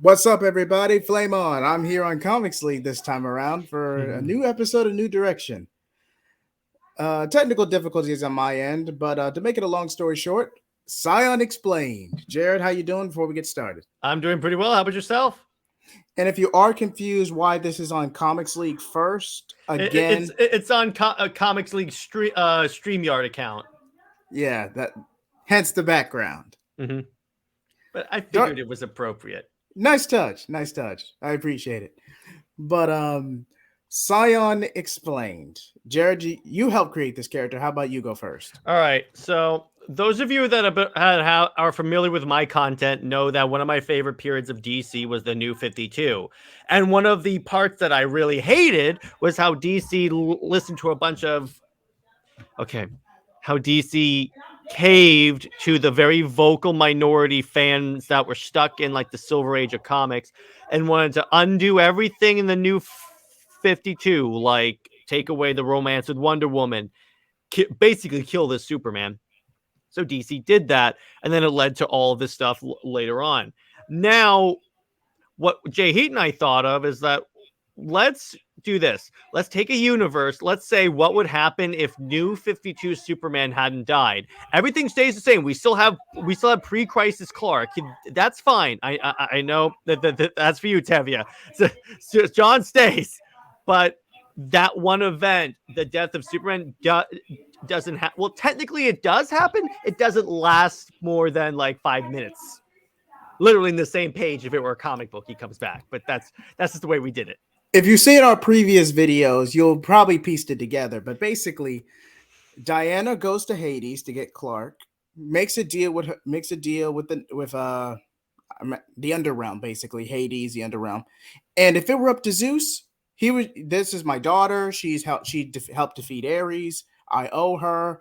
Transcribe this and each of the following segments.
What's up, everybody? Flame on. I'm here on Comics League this time around for a Mhm. new episode of New Direction. Technical difficulties on my end, but to make it a long story short, SCION Explained. Jared, how you doing before we get started? I'm doing pretty well. How about yourself? And if you are confused why this is on Comics League first, It's again, it's on Comics League StreamYard account. yeah, that hence the background. hmm But I Dark, figured it was appropriate. nice touch, nice touch. I appreciate it. But SCION Explained. Jared, you helped create this character. How about you go first? All right. So those of you that are familiar with my content know that one of my favorite periods of DC was the New 52. And one of the parts that I really hated was how DC listened to a bunch of okay, how DC caved to the very vocal minority fans that were stuck in like the silver age of comics and wanted to undo everything in the new 52, like take away the romance with Wonder Woman, basically kill this Superman. So DC did that, and then it led to all of this stuff later on. Now, what Jay Heat and I thought of is that let's do this. Let's take a universe. Let's say what would happen if New 52 Superman hadn't died. Everything stays the same. We still have pre-crisis Clark. That's fine. I know that's for you, Tevia. So John stays, but that one event, the death of Superman, doesn't happen. Well, technically, it does happen. It doesn't last more than like 5 minutes, literally in the same page. If it were a comic book, he comes back, but that's just the way we did it. If you see in our previous videos, you'll probably piece it together. But basically, Diana goes to Hades to get Clark, makes a deal with the underrealm, basically Hades, the underrealm. And if it were up to Zeus, he would. This is my daughter. Helped defeat Ares. I owe her.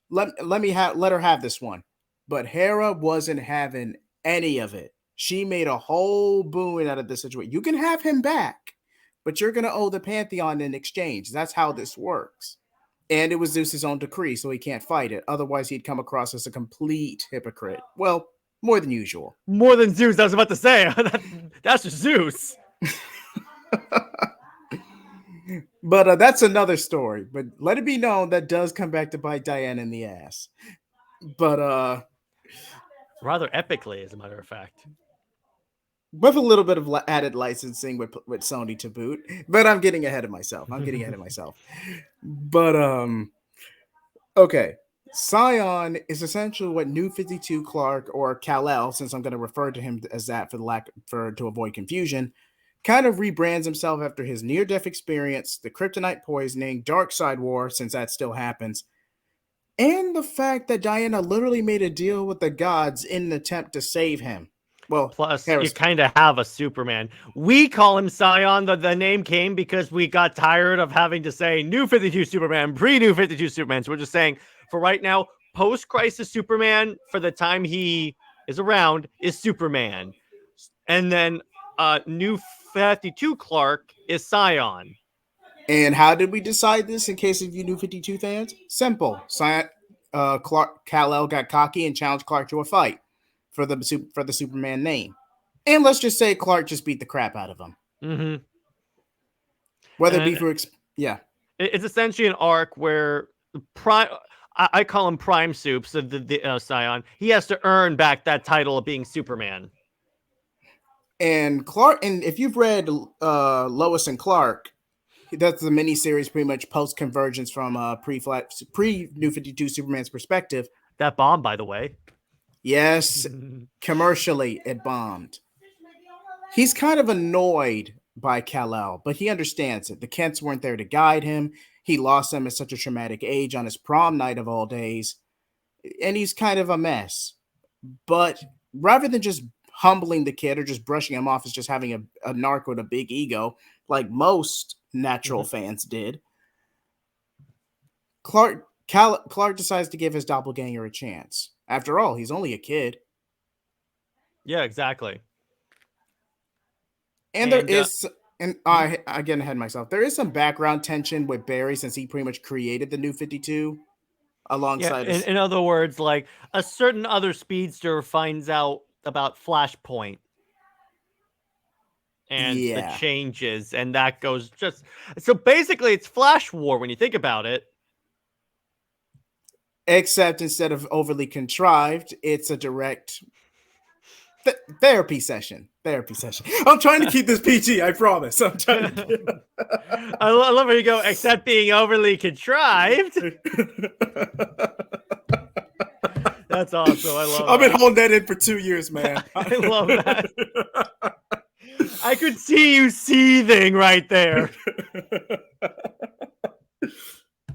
Let her have this one. But Hera wasn't having any of it. She made a whole boon out of this situation. You can have him back, but you're gonna owe the Pantheon in exchange. That's how this works. And it was Zeus's own decree, so he can't fight it. Otherwise, he'd come across as a complete hypocrite. Well, more than usual. More than Zeus. I was about to say that's just Zeus. But that's another story. But let it be known that does come back to bite Diana in the ass. But Rather epically, as a matter of fact. with a little bit of added licensing with Sony to boot. But I'm getting ahead of myself. But okay. Scion is essentially what New 52 Clark, or Kal-El, since I'm going to refer to him as that to avoid confusion, kind of rebrands himself after his near-death experience, the kryptonite poisoning, Dark Side War, since that still happens, and the fact that Diana literally made a deal with the gods in an attempt to save him. Well, Plus, you Harris. kind of have a Superman. We call him Scion. The name came because we got tired of having to say New 52 Superman, pre-New 52 Superman. So we're just saying, for right now, post-crisis Superman, for the time he is around, is Superman. And then New 52 Clark is Scion. And how did we decide this? In case of you New 52 fans, simple. Clark Kal-El got cocky and challenged Clark to a fight for the Superman name. And let's just say Clark just beat the crap out of him. Mm-hmm. Whether it be And for yeah, it's essentially an arc where Prime. I call him Prime Soup, so the Scion. He has to earn back that title of being Superman. and Clark. And if you've read Lois and Clark, that's the miniseries, pretty much post convergence from pre New 52 Superman's perspective. That bomb, by the way. Yes, commercially it bombed. He's kind of annoyed by Kal-El, but he understands it. The Kents weren't there to guide him. He lost them at such a traumatic age on his prom night of all days, and he's kind of a mess. But rather than just humbling the kid or just brushing him off as just having a narc with a big ego, like most natural fans did, Clark decides to give his doppelganger a chance. After all, he's only a kid. Yeah, exactly. And there is, and I get ahead of myself. There is some background tension with Barry since he pretty much created the New 52 Yeah, alongside us. in other words, like a certain other speedster finds out about Flashpoint. and the Yeah. changes, and that goes just so basically it's Flash War when you think about it. Except instead of overly contrived, it's a direct therapy session. Therapy session. I'm trying to keep this PG. I promise. I'm trying to. I love where you go, except being overly contrived. That's awesome. I love I've been that. holding that in for 2 years, man. I love that. I could see you seething right there.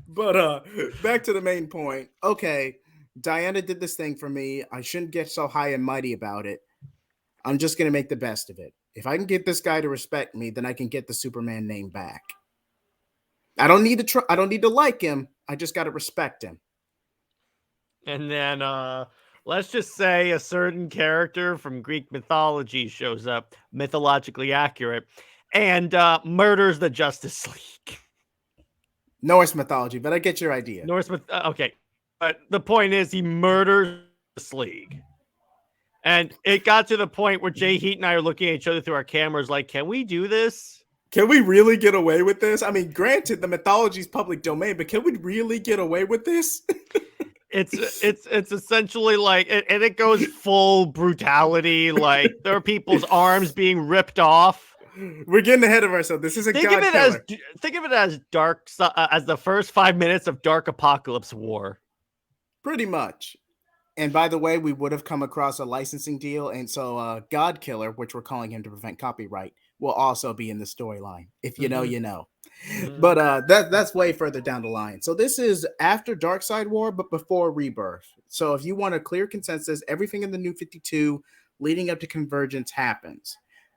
But back to the main point. Okay, Diana did this thing for me. I shouldn't get so high and mighty about it. I'm just gonna make the best of it. If I can get this guy to respect me, then I can get the Superman name back. I don't need to I don't need to like him. I just got to respect him. And then let's just say a certain character from Greek mythology shows up, mythologically accurate, and murders the Justice League. Norse mythology, but I get your idea. Norse myth. Okay, but the point is he murders the Justice League. And it got to the point where Jay Heat and I are looking at each other through our cameras like, can we do this? Can we really get away with this? I mean, granted, the mythology is public domain, but can we really get away with this? It's essentially like, and it goes full brutality. Like there are people's arms being ripped off. We're getting ahead of ourselves. This is a think god of it killer. Think of it as dark, as the first 5 minutes of Dark Apocalypse War. Pretty much. And by the way, we would have come across a licensing deal, and so God Killer, which we're calling him to prevent copyright, will also be in the storyline. If you know, you know. But that's way further down the line. So this is after Darkseid War, but before Rebirth. So if you want a clear consensus, everything in the New 52 leading up to Convergence happens.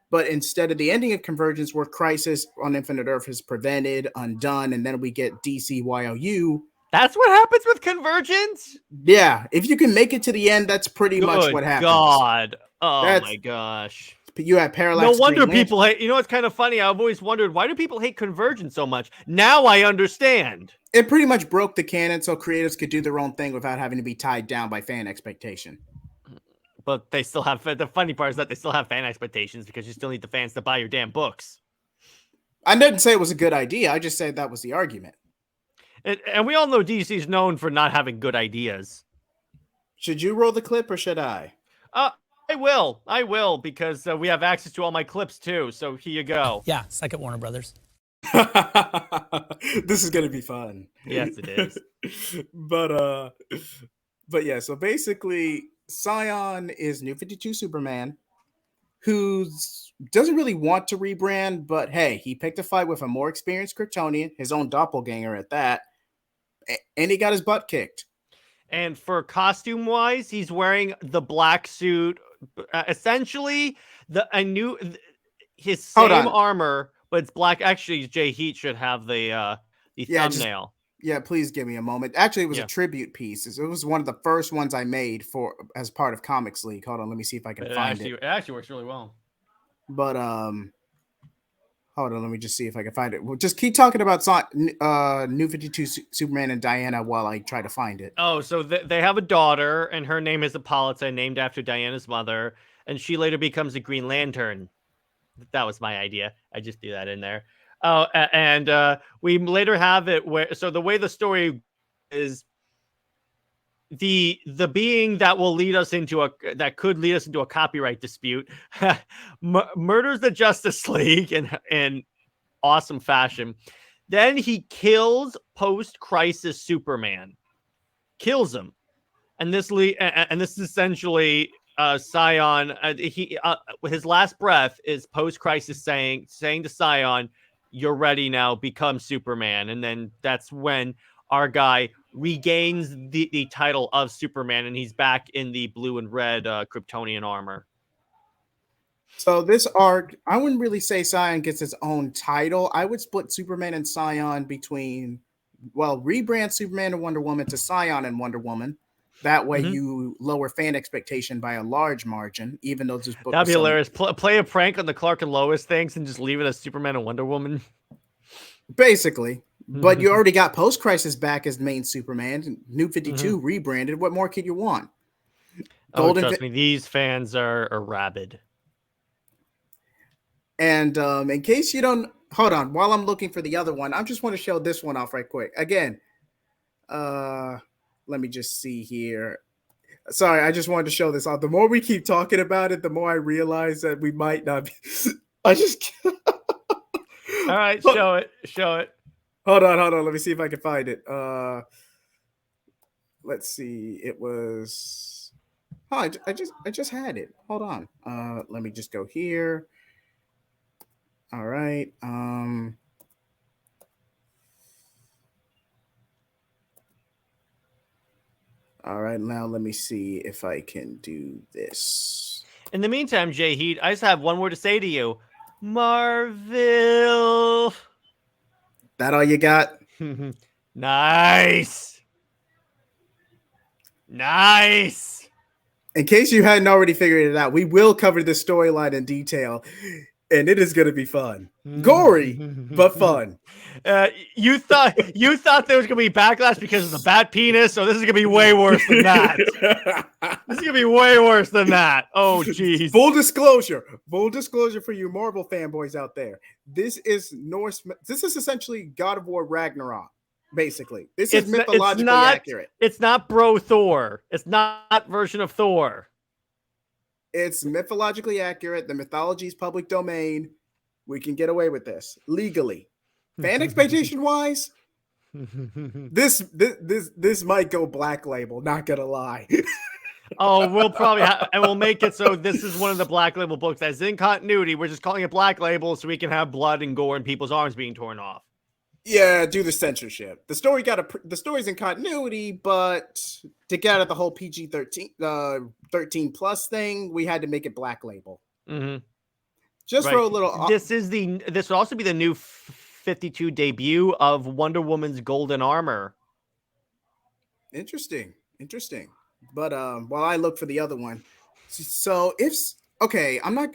But instead of the ending of Convergence, where Crisis on Infinite Earth is prevented, undone, and then we get DCYOU. That's what happens with Convergence? Yeah, if you can make it to the end, that's pretty much what happens. God. Oh my gosh. You have Parallax. No wonder people hate. You know what's kind of funny? I've always wondered, why do people hate Convergence so much? Now I understand. It pretty much broke the canon so creators could do their own thing without having to be tied down by fan expectation. But they still have, the funny part is that they still have fan expectations because you still need the fans to buy your damn books. I didn't say it was a good idea. I just said that was the argument. And we all know DC is known for not having good ideas. Should you roll the clip or should I? I will, because we have access to all my clips too. So here you go. Yeah, second Warner Brothers. This is gonna be fun. Yes, it is. But yeah. So basically, SCION is New 52 Superman, who doesn't really want to rebrand, but hey, he picked a fight with a more experienced Kryptonian, his own doppelganger at that, and he got his butt kicked. And for costume-wise, he's wearing the black suit, essentially his same armor, but it's black. Actually, Jay Heat should have the thumbnail. Yeah, please give me a moment. Actually, it was a tribute piece. It was one of the first ones I made as part of Comics League. Hold on, let me see if I can find it. It actually works really well. But hold on, let me just see if I can find it. Well, just keep talking about New 52 Superman and Diana while I try to find it. Oh, so they have a daughter, and her name is Hippolyta, named after Diana's mother, and she later becomes a Green Lantern. That was my idea. I just threw that in there. Oh, and we later have it where, so the way the story is, the being that will lead us into could lead us into a copyright dispute murders the Justice League in awesome fashion. Then he kills post-crisis Superman, kills him, and this is essentially SCION. His last breath is post-crisis saying to SCION, "You're ready now. Become Superman." And then that's when our guy regains the title of Superman, and he's back in the blue and red Kryptonian armor. So this arc, I wouldn't really say SCION gets its own title. I would split Superman and SCION between, rebrand Superman and Wonder Woman to SCION and Wonder Woman. That way you lower fan expectation by a large margin, even though this book... That'd be hilarious. Play a prank on the Clark and Lois things and just leave it as Superman and Wonder Woman. Basically. But you already got Post-Crisis back as main Superman. New 52 rebranded. What more could you want? Trust me, these fans are rabid. And in case you don't, hold on, while I'm looking for the other one, I just want to show this one off right quick. Again, let me just see here. Sorry, I just wanted to show this off. The more we keep talking about it, the more I realize that we might not be. I just. All right, show it. Hold on. Let me see if I can find it. Let's see. It was. Oh, I just had it. Hold on. Let me just go here. All right. All right. Now let me see if I can do this. In the meantime, Jay Heat, I just have one word to say to you. Marvel. That all you got? Nice. In case you hadn't already figured it out, we will cover this storyline in detail, and it is going to be fun. Gory, but fun. You thought there was going to be backlash because of the bat penis, so this is going to be way worse than that. This is going to be way worse than that. Oh, jeez. Full disclosure for you Marvel fanboys out there. This is Norse. This is essentially God of War Ragnarok. Basically, this is mythologically accurate. It's not Bro Thor. It's not version of Thor. It's mythologically accurate. The mythology is public domain. We can get away with this legally. Fan expectation wise, this might go Black Label. Not gonna lie. Oh, we'll probably and we'll make it so this is one of the Black Label books that's in continuity. We're just calling it Black Label so we can have blood and gore and people's arms being torn off. Yeah, do the censorship. The story's in continuity, but to get at the whole PG-13 13 plus thing, we had to make it Black Label. Mm-hmm. Just for a little. This will also be the new 52 debut of Wonder Woman's Golden Armor. Interesting. But while I look for the other one, so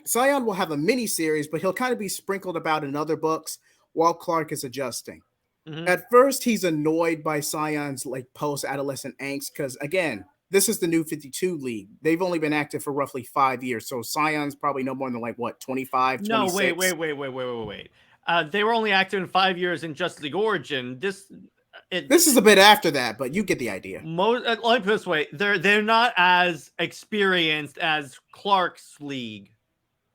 Scion will have a mini series, but he'll kind of be sprinkled about in other books while Clark is adjusting. Mm-hmm. At first, he's annoyed by Scion's like post-adolescent angst because, again, this is the new 52 League. They've only been active for roughly 5 years, so Scion's probably no more than 25, 26. No, wait. They were only active in 5 years in Justice League Origin. This is a bit after that, but you get the idea. Let me put it this way: they're not as experienced as Clark's League.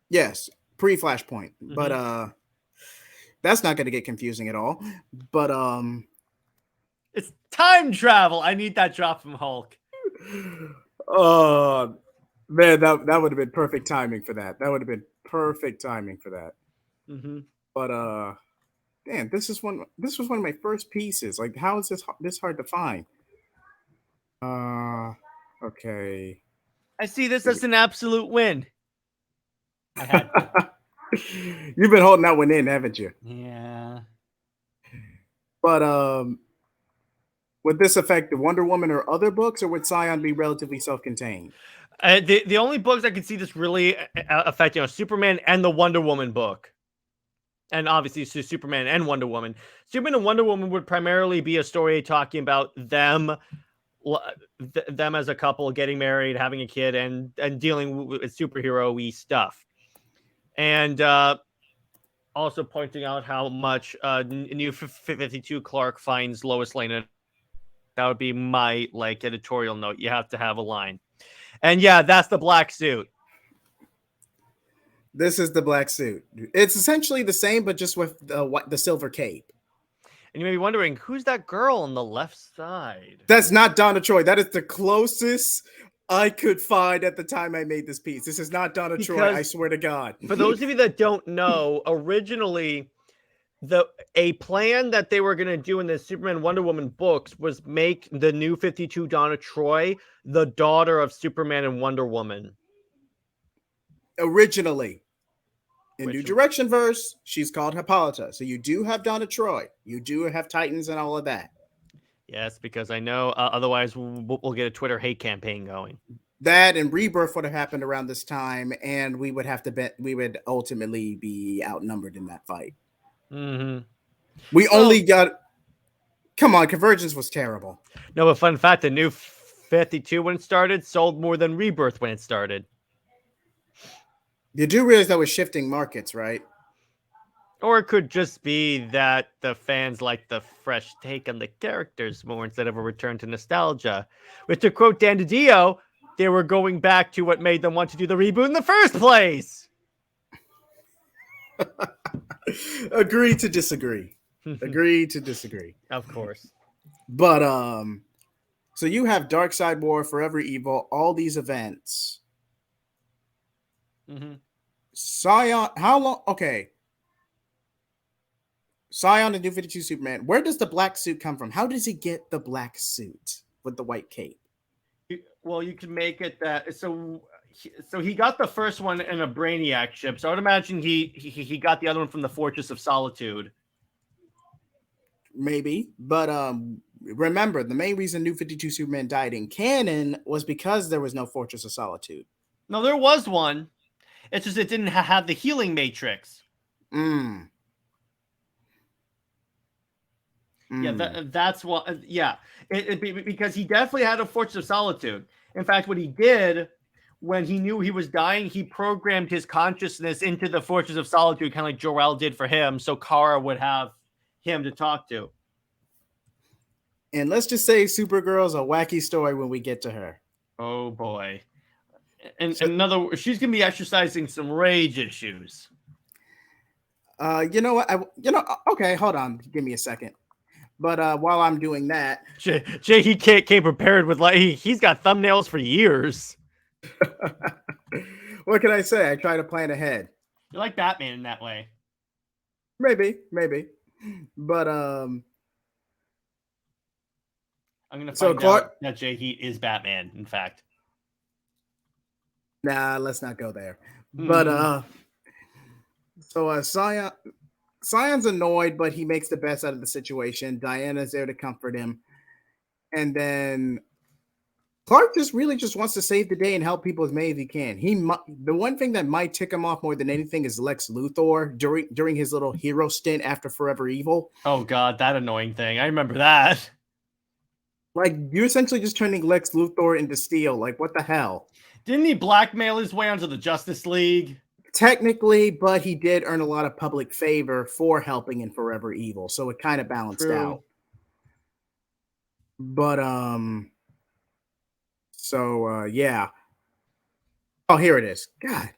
Yes, pre-Flashpoint, mm-hmm. But that's not going to get confusing at all. But it's time travel. I need that drop from Hulk. Oh man, that would have been perfect timing for that. Mm-hmm. But damn, this was one of my first pieces. Like, how is this hard to find? Okay. I see this as an absolute win. I had to. You've been holding that one in, haven't you? Yeah. But would this affect the Wonder Woman or other books, or would Scion be relatively self-contained? The only books I could see this really affecting are Superman and the Wonder Woman book. And obviously Superman and Wonder Woman. Superman and Wonder Woman would primarily be a story talking about them as a couple getting married, having a kid, and dealing with superhero-y stuff. And also pointing out how much New 52 Clark finds Lois Lane. That would be my editorial note. You have to have a line. And yeah, that's the black suit. This is the black suit. It's essentially the same, but just with the silver cape. And you may be wondering, who's that girl on the left side? That's not Donna Troy. That is the closest I could find at the time I made this piece. This is not Donna Troy, I swear to God. For those of you that don't know, originally, a plan that they were going to do in the Superman Wonder Woman books was make the New 52 Donna Troy the daughter of Superman and Wonder Woman. Originally. In New Direction-VERSE, she's called Hippolyta. So you do have Donna Troy. You do have Titans and all of that. Yes, because I know otherwise we'll get a Twitter hate campaign going. That and Rebirth would have happened around this time, and we would have to bet we would ultimately be outnumbered in that fight. Mm-hmm. We only got. Come on, Convergence was terrible. No, but fun fact: the New 52 when it started sold more than Rebirth when it started. You do realize that was shifting markets, right? Or it could just be that the fans like the fresh take on the characters more instead of a return to nostalgia. Which, to quote Dan DiDio, they were going back to what made them want to do the reboot in the first place. Agree to disagree. Agree to disagree. Of course. But so you have Dark Side War, Forever Evil, all these events. Mm-hmm. Scion, how long? Okay. Scion, the New 52 Superman. Where does the black suit come from? How does he get the black suit with the white cape? Well, you can make it that so he got the first one in a Brainiac ship. So I would imagine he got the other one from the Fortress of Solitude. Maybe, but remember, the main reason New 52 Superman died in canon was because there was no Fortress of Solitude. No, there was one. It's just it didn't have the healing matrix. Yeah, that's what. Yeah, because he definitely had a Fortress of Solitude. In fact, what he did when he knew he was dying, he programmed his consciousness into the Fortress of Solitude, kind of like Jor-El did for him, so Kara would have him to talk to. And let's just say Supergirl's a wacky story when we get to her. Oh boy. And so, in other words, she's gonna be exercising some rage issues. You know what? Okay, hold on. Give me a second. But while I'm doing that, Jay he came prepared with he's got thumbnails for years. What can I say? I try to plan ahead. You're like Batman in that way. Maybe. But I'm gonna find out that Jay Heat is Batman, in fact. Nah, let's not go there. But so Scion's annoyed, but he makes the best out of the situation. Diana's there to comfort him. And then Clark just wants to save the day and help people as many as he can. The one thing that might tick him off more than anything is Lex Luthor during his little hero stint after Forever Evil. Oh god, that annoying thing. I remember that. Like, you're essentially just turning Lex Luthor into Steel. Like, what the hell? Didn't he blackmail his way onto the Justice League? Technically, but he did earn a lot of public favor for helping in Forever Evil, so it kind of balanced out. But yeah. Oh, here it is. God,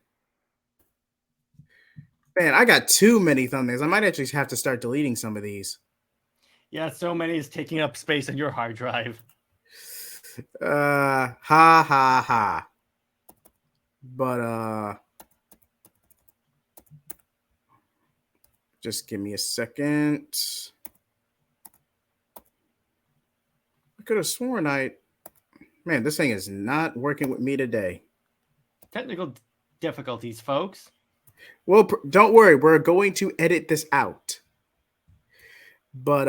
man, I got too many thumbnails. I might actually have to start deleting some of these. Yeah, so many is taking up space on your hard drive. Ha ha ha. But just give me a second. I could have sworn man, this thing is not working with me today. Technical difficulties, folks. Well, don't worry. We're going to edit this out. But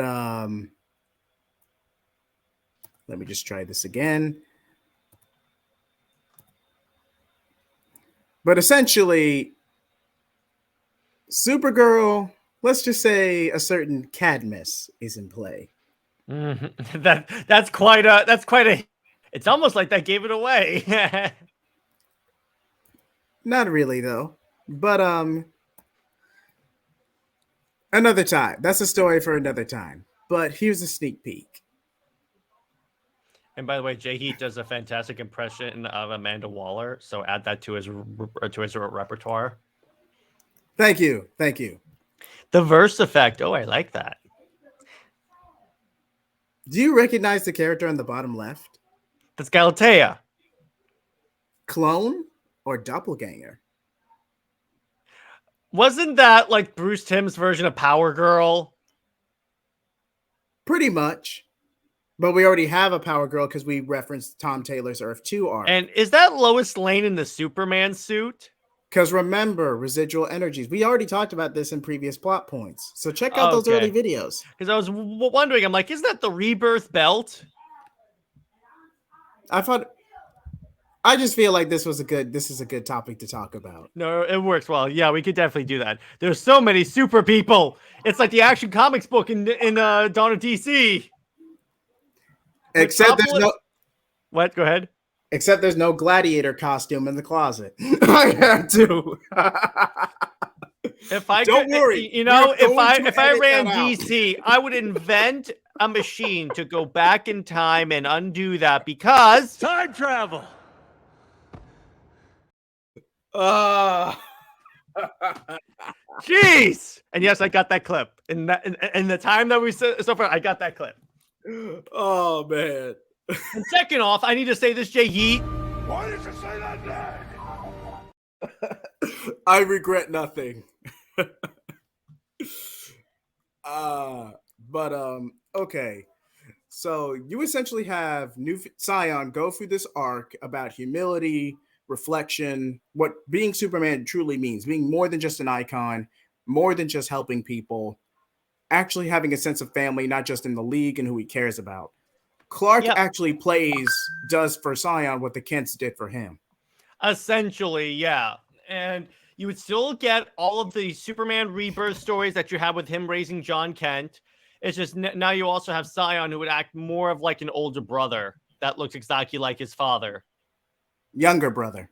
let me just try this again. But essentially, Supergirl, let's just say a certain Cadmus is in play. Mm-hmm. That's quite a. It's almost like that gave it away. Not really, though. But another time. That's a story for another time. But here's a sneak peek. And by the way, Jay Heat does a fantastic impression of Amanda Waller, so add that to his repertoire. Thank you. The verse effect. Oh, I like that. Do you recognize the character on the bottom left? That's Galatea. Clone or doppelganger? Wasn't that like Bruce Timm's version of Power Girl? Pretty much. But we already have a Power Girl because we referenced Tom Taylor's Earth 2 arc. And is that Lois Lane in the Superman suit? Because remember, residual energies. We already talked about this in previous plot points. So check out those early videos. Because I was wondering, I'm like, isn't that the Rebirth belt? I just feel like this is a good topic to talk about. No, it works well. Yeah, we could definitely do that. There's so many super people. It's like the Action Comics book in Dawn of DC. Except there's no. What? Go ahead. Except there's no gladiator costume in the closet. I had to. If I Don't could, worry, you we're know, going to if I edit that ran out. DC, I would invent a machine to go back in time and undo that because Time travel. jeez. And yes, I got that clip. In that in the time that we so far, I got that clip. Oh man. And second off, I need to say this, Jay Yeet. Why did you say that name? I regret nothing. Okay. So you essentially have new Scion go through this arc about humility, reflection, what being Superman truly means, being more than just an icon, more than just helping people, actually having a sense of family, not just in the league and who he cares about. Clark actually does for Scion what the Kents did for him. Essentially, yeah. And you would still get all of the Superman rebirth stories that you have with him raising John Kent. It's just now you also have Scion, who would act more of like an older brother that looks exactly like his father. Younger brother.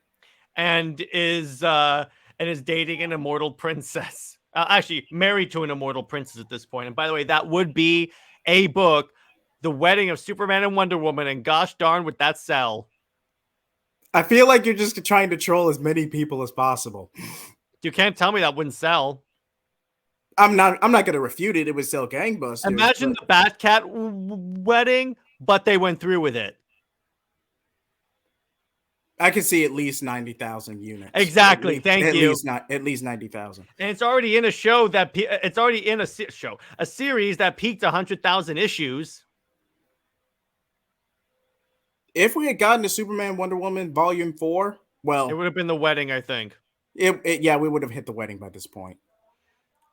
And is dating an immortal princess. Actually, married to an immortal princess at this point. And by the way, that would be a book, The Wedding of Superman and Wonder Woman. And gosh darn, would that sell? I feel like you're just trying to troll as many people as possible. You can't tell me that wouldn't sell. I'm not going to refute it. It would sell gangbusters. Imagine the Batcat wedding, but they went through with it. I can see at least 90,000 units. Exactly. Thank you. At least 90,000. And it's already in a show that it's already in a series that peaked 100,000 issues. If we had gotten to Superman Wonder Woman Volume 4, well, it would have been The Wedding, I think. Yeah, we would have hit the wedding by this point.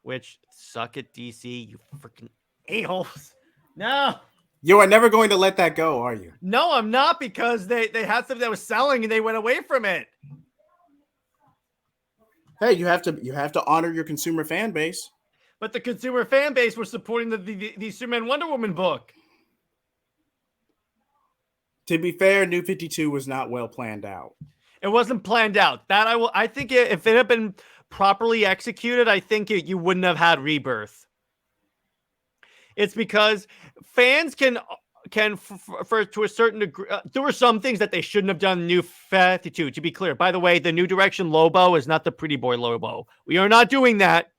Which, suck it, DC, you freaking a-holes. No. You are never going to let that go, are you? No, I'm not, because they had something that was selling and they went away from it. Hey, you have to honor your consumer fan base. But the consumer fan base was supporting the Superman Wonder Woman book. To be fair, New 52 was not well planned out. It wasn't planned out. I think if it had been properly executed, I think you wouldn't have had Rebirth. It's because fans can for to a certain degree, there were some things that they shouldn't have done in New 52, to be clear. By the way, the New Direction Lobo is not the pretty boy Lobo. We are not doing that.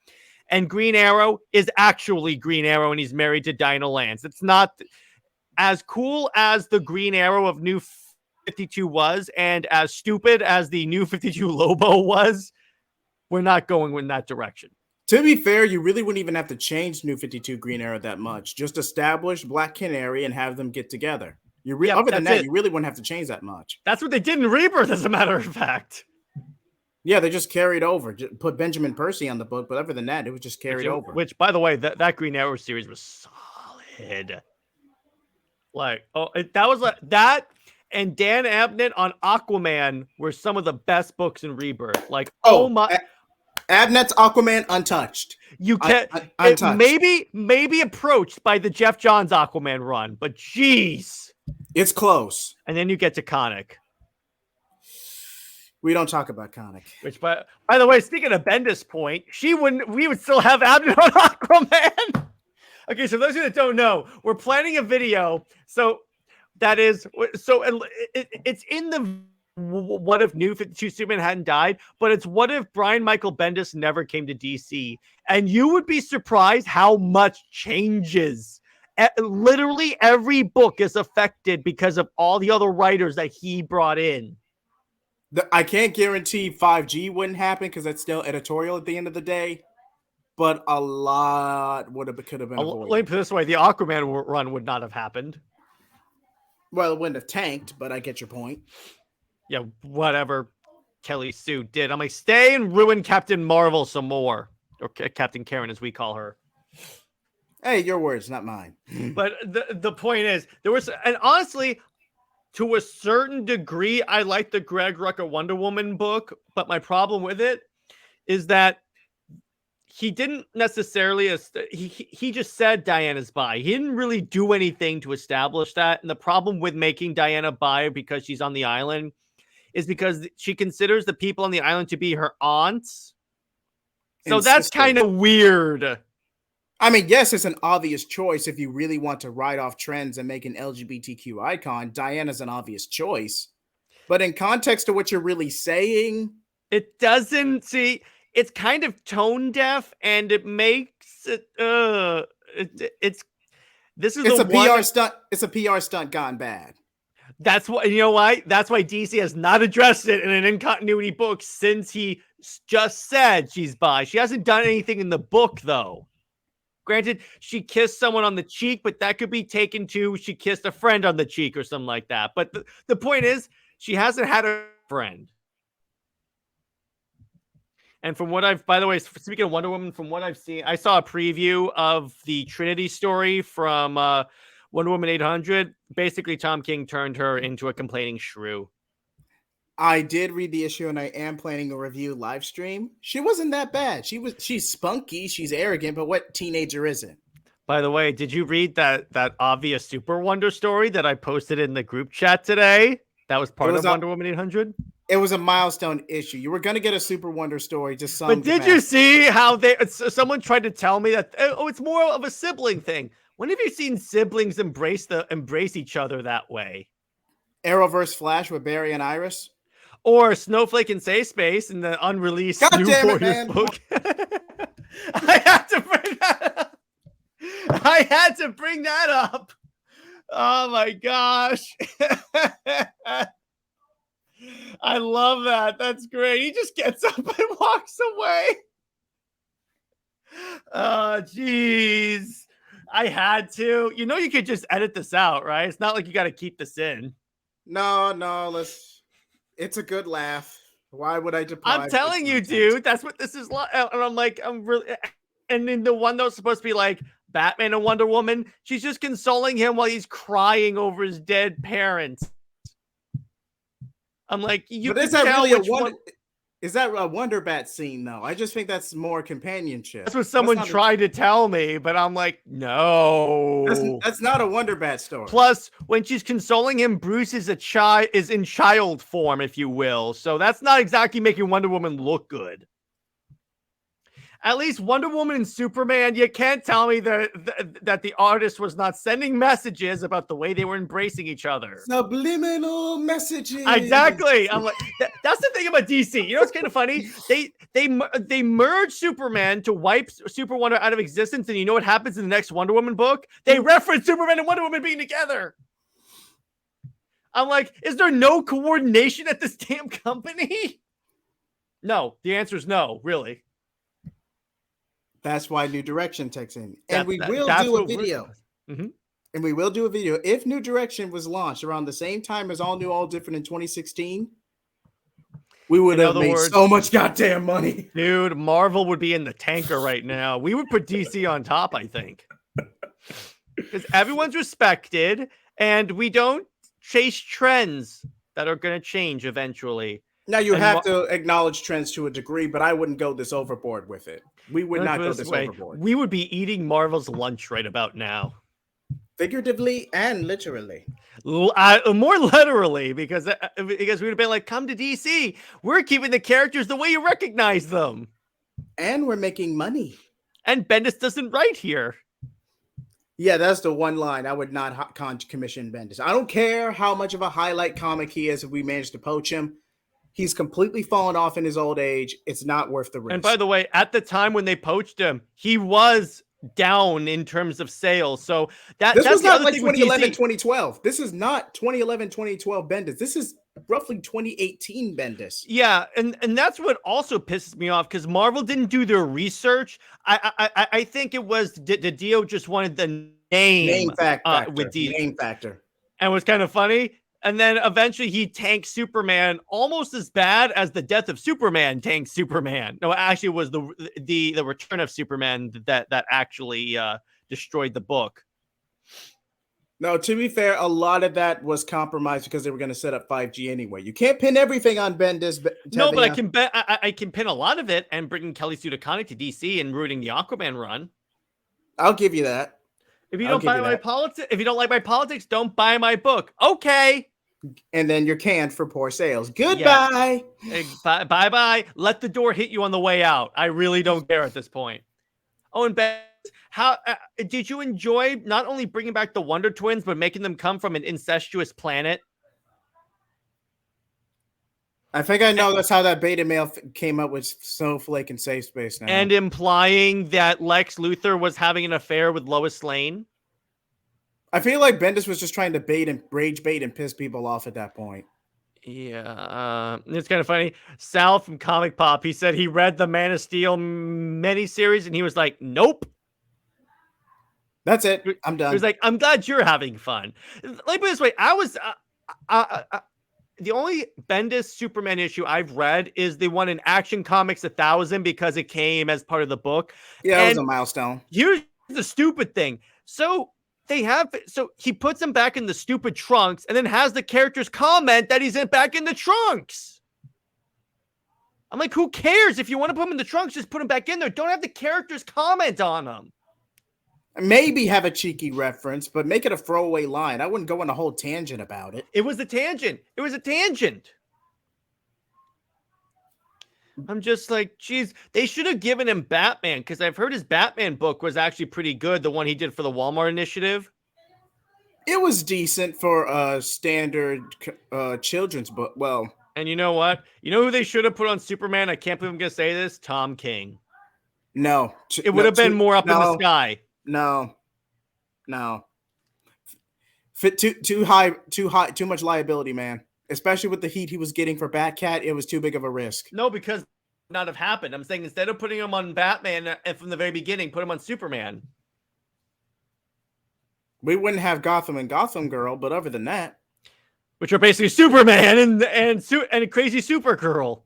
And Green Arrow is actually Green Arrow, and he's married to Dinah Lance. It's not as cool as the Green Arrow of New 52 was, and as stupid as the New 52 Lobo was. We're not going in that direction. To be fair, you really wouldn't even have to change New 52 Green Arrow that much. Just establish Black Canary and have them get together. Other than that, you really wouldn't have to change that much. That's what they did in Rebirth, as a matter of fact. Yeah, they just carried over. Just put Benjamin Percy on the book, but other than that, it was just carried over. Which, by the way, that Green Arrow series was solid. That was like that, and Dan Abnett on Aquaman were some of the best books in Rebirth. Abnett's Aquaman untouched. You can't untouched. Maybe approached by the Jeff Johns Aquaman run, but geez, it's close. And then you get to Connick. We don't talk about Connick. Which, by the way, speaking of Bendis' point, we would still have Abnett on Aquaman. Okay, so those of you that don't know, we're planning a video. So it's in the what if New 52 Superman hadn't died, but it's what if Brian Michael Bendis never came to DC, and you would be surprised how much changes. Literally every book is affected because of all the other writers that he brought in. I can't guarantee 5G wouldn't happen because that's still editorial at the end of the day, but a lot could have been avoided. Let me put it this way: the Aquaman run would not have happened. Well, it wouldn't have tanked, but I get your point. Yeah, whatever Kelly Sue did. I'm like, stay and ruin Captain Marvel some more. Or Captain Karen, as we call her. Hey, your words, not mine. But the point is, and honestly, to a certain degree, I like the Greg Rucka Wonder Woman book, but my problem with it is that he didn't necessarily, he just said Diana's bi. He didn't really do anything to establish that. And the problem with making Diana bi because she's on the island is because she considers the people on the island to be her aunts. So that's kind of weird. I mean, yes, it's an obvious choice if you really want to ride off trends and make an LGBTQ icon. Diana's an obvious choice. But in context of what you're really saying, it doesn't see. It's kind of tone deaf, and it makes it. It's a PR stunt. It's a PR stunt gone bad. That's why, you know why? That's why DC has not addressed it in an in-continuity book since he just said she's bi. She hasn't done anything in the book, though. Granted, she kissed someone on the cheek, but that could be taken to she kissed a friend on the cheek or something like that. But the point is, she hasn't had a friend. And from what I've, by the way, speaking of Wonder Woman, from what I've seen, I saw a preview of the Trinity story from Wonder Woman 800. Basically, Tom King turned her into a complaining shrew. I did read the issue, and I am planning a review live stream. She wasn't that bad. She's spunky, she's arrogant, but what teenager isn't? By the way, did you read that obvious Super Wonder story that I posted in the group chat today? That was part of Wonder Woman 800. It was a milestone issue. You were going to get a Super Wonder story, just some. But did you see how someone tried to tell me that it's more of a sibling thing? When have you seen siblings embrace each other that way? Arrowverse Flash with Barry and Iris, or Snowflake and Safe Space in the unreleased God New damn it, Warriors man. book. I had to bring that up. I had to bring that up. Oh my gosh. I love that. That's great. He just gets up and walks away. Oh, jeez. I had to. You know, you could just edit this out, right? It's not like you got to keep this in. No, it's a good laugh. Why would I deprive? I'm telling you, dude, that's what this is like. And I'm really, and in the one that was supposed to be like Batman and Wonder Woman, she's just consoling him while he's crying over his dead parents. I'm like, but is that really a Wonder? Is that a Wonder Bat scene though? I just think that's more companionship. That's what someone tried to tell me, but I'm like, no, that's not a Wonder Bat story. Plus, when she's consoling him, Bruce is is in child form, if you will. So that's not exactly making Wonder Woman look good. At least Wonder Woman and Superman, you can't tell me that the artist was not sending messages about the way they were embracing each other. Subliminal messages. Exactly. I'm like, that's the thing about DC. You know what's kind of funny? They merge Superman to wipe Super Wonder out of existence, and you know what happens in the next Wonder Woman book? They reference Superman and Wonder Woman being together. I'm like, is there no coordination at this damn company? No. The answer is no, really. That's why New Direction takes in. And we will do a video. Mm-hmm. And we will do a video. If New Direction was launched around the same time as All New, All Different in 2016, we would have made so much goddamn money. Dude, Marvel would be in the tanker right now. We would put DC on top, I think. Because everyone's respected, and we don't chase trends that are going to change eventually. Now, you have to acknowledge trends to a degree, but I wouldn't go this overboard with it. We would not go this overboard. We would be eating Marvel's lunch right about now. Figuratively and literally. More literally, because we would have been like, come to DC. We're keeping the characters the way you recognize them. And we're making money. And Bendis doesn't write here. Yeah, that's the one line. I would not commission Bendis. I don't care how much of a highlight comic he is if we manage to poach him. He's completely fallen off in his old age. It's not worth the risk. And by the way, at the time when they poached him, he was down in terms of sales. So that's not like 2011, 2012. This is not 2011, 2012 Bendis. This is roughly 2018 Bendis. Yeah, and that's what also pisses me off, because Marvel didn't do their research. I think it was the Dio just wanted the name factor with the name factor. And it was kind of funny. And then eventually he tanked Superman almost as bad as the death of Superman tanked Superman. No, actually it was the return of Superman that actually destroyed the book. No, to be fair, a lot of that was compromised because they were going to set up 5G anyway. You can't pin everything on Bendis. No, but I can pin a lot of it, and bringing Kelly Sue DeConnick to DC and ruining the Aquaman run. I'll give you that. If you don't buy my politics, if you don't like my politics, don't buy my book. Okay. and then you're canned for poor sales. Goodbye. Bye. Let the door hit you on the way out. I really don't care at this point. Oh, and Ben, how did you enjoy not only bringing back the Wonder Twins, but making them come from an incestuous planet? I think I know that's how that beta male came up with Snowflake and Safe Space now. And implying that Lex Luthor was having an affair with Lois Lane. I feel like Bendis was just trying to rage bait and piss people off at that point. Yeah, it's kind of funny. Sal from Comic Pop, he said he read the Man of Steel miniseries and he was like, nope. That's it. I'm done. He was like, I'm glad you're having fun. Let me put it this way. I was the only Bendis Superman issue I've read is the one in Action Comics 1000 because it came as part of the book. Yeah, it was a milestone. Here's the stupid thing. So he puts him back in the stupid trunks and then has the characters comment that he's back in the trunks. I'm like, who cares? If you want to put him in the trunks, just put him back in there. Don't have the characters comment on him. Maybe have a cheeky reference, but make it a throwaway line. I wouldn't go on a whole tangent about it. It was a tangent. I'm just like, geez, they should have given him Batman because I've heard his Batman book was actually pretty good. The one he did for the Walmart initiative. It was decent for a standard children's book. Well, and you know what? You know who they should have put on Superman? I can't believe I'm going to say this. Tom King. No. It would have been more up in the sky. No. Fit too high, too much liability, man. Especially with the heat he was getting for Batcat, it was too big of a risk. No, because it would not have happened. I'm saying instead of putting him on Batman from the very beginning, put him on Superman. We wouldn't have Gotham and Gotham Girl, but other than that, which are basically Superman and Crazy Supergirl.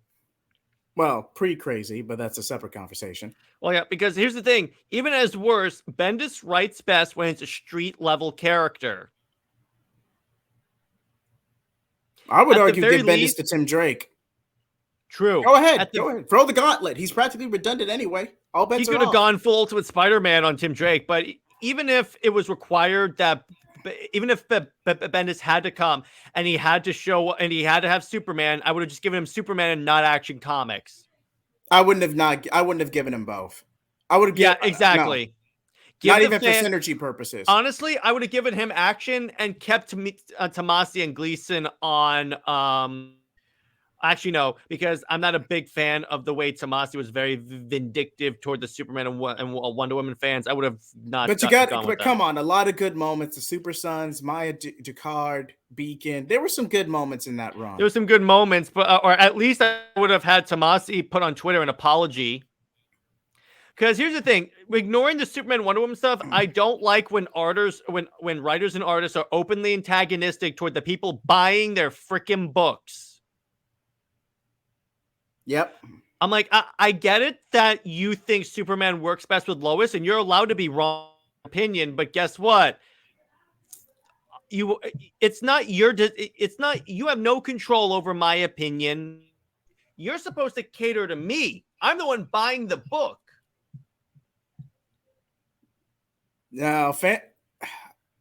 Well, pre-crazy, but that's a separate conversation. Well, yeah, because here's the thing. Even as worse, Bendis writes best when it's a street-level character. I would argue give Bendis to Tim Drake. True. Go ahead. Throw the gauntlet. He's practically redundant anyway. All bets are off. He could have gone full Ultimate Spider-Man on Tim Drake, but even if it was required that, even if Bendis had to come and he had to show and he had to have Superman, I would have just given him Superman and not Action Comics. I wouldn't have given him both. I would have. Yeah, exactly. Not even for synergy purposes. Honestly, I would have given him Action and kept Tomasi and Gleason on. Actually, no, because I'm not a big fan of the way Tomasi was very vindictive toward the Superman and Wonder Woman fans. I would have not. But come on, a lot of good moments. The Super Sons, Maya Jacquard, Beacon. There were some good moments in that run. There were some good moments, but or at least I would have had Tomasi put on Twitter an apology. Because here's the thing, ignoring the Superman Wonder Woman stuff, I don't like when writers and artists are openly antagonistic toward the people buying their freaking books. Yep. I'm like, I get it that you think Superman works best with Lois, and you're allowed to be wrong opinion, but guess what? You have no control over my opinion. You're supposed to cater to me. I'm the one buying the book. Now,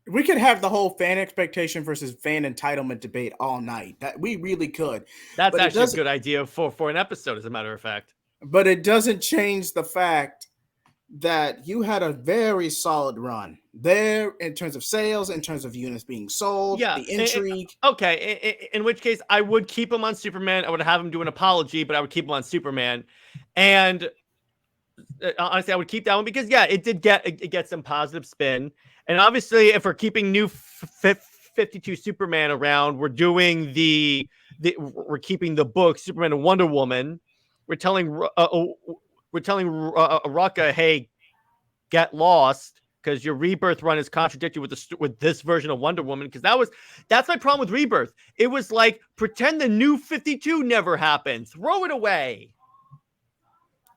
we could have the whole fan expectation versus fan entitlement debate all night. That we really could. That's actually a good idea for an episode, as a matter of fact. But it doesn't change the fact that you had a very solid run there in terms of sales, in terms of units being sold, the intrigue. In which case, I would keep him on Superman. I would have him do an apology, but I would keep him on Superman. And honestly, I would keep that one because, yeah, it get some positive spin. And obviously, if we're keeping new 52 Superman around, we're doing we're keeping the book Superman and Wonder Woman. We're telling Rucka, hey, get lost because your Rebirth run is contradicted with this version of Wonder Woman. Because that's my problem with Rebirth. It was like pretend the new 52 never happened. Throw it away.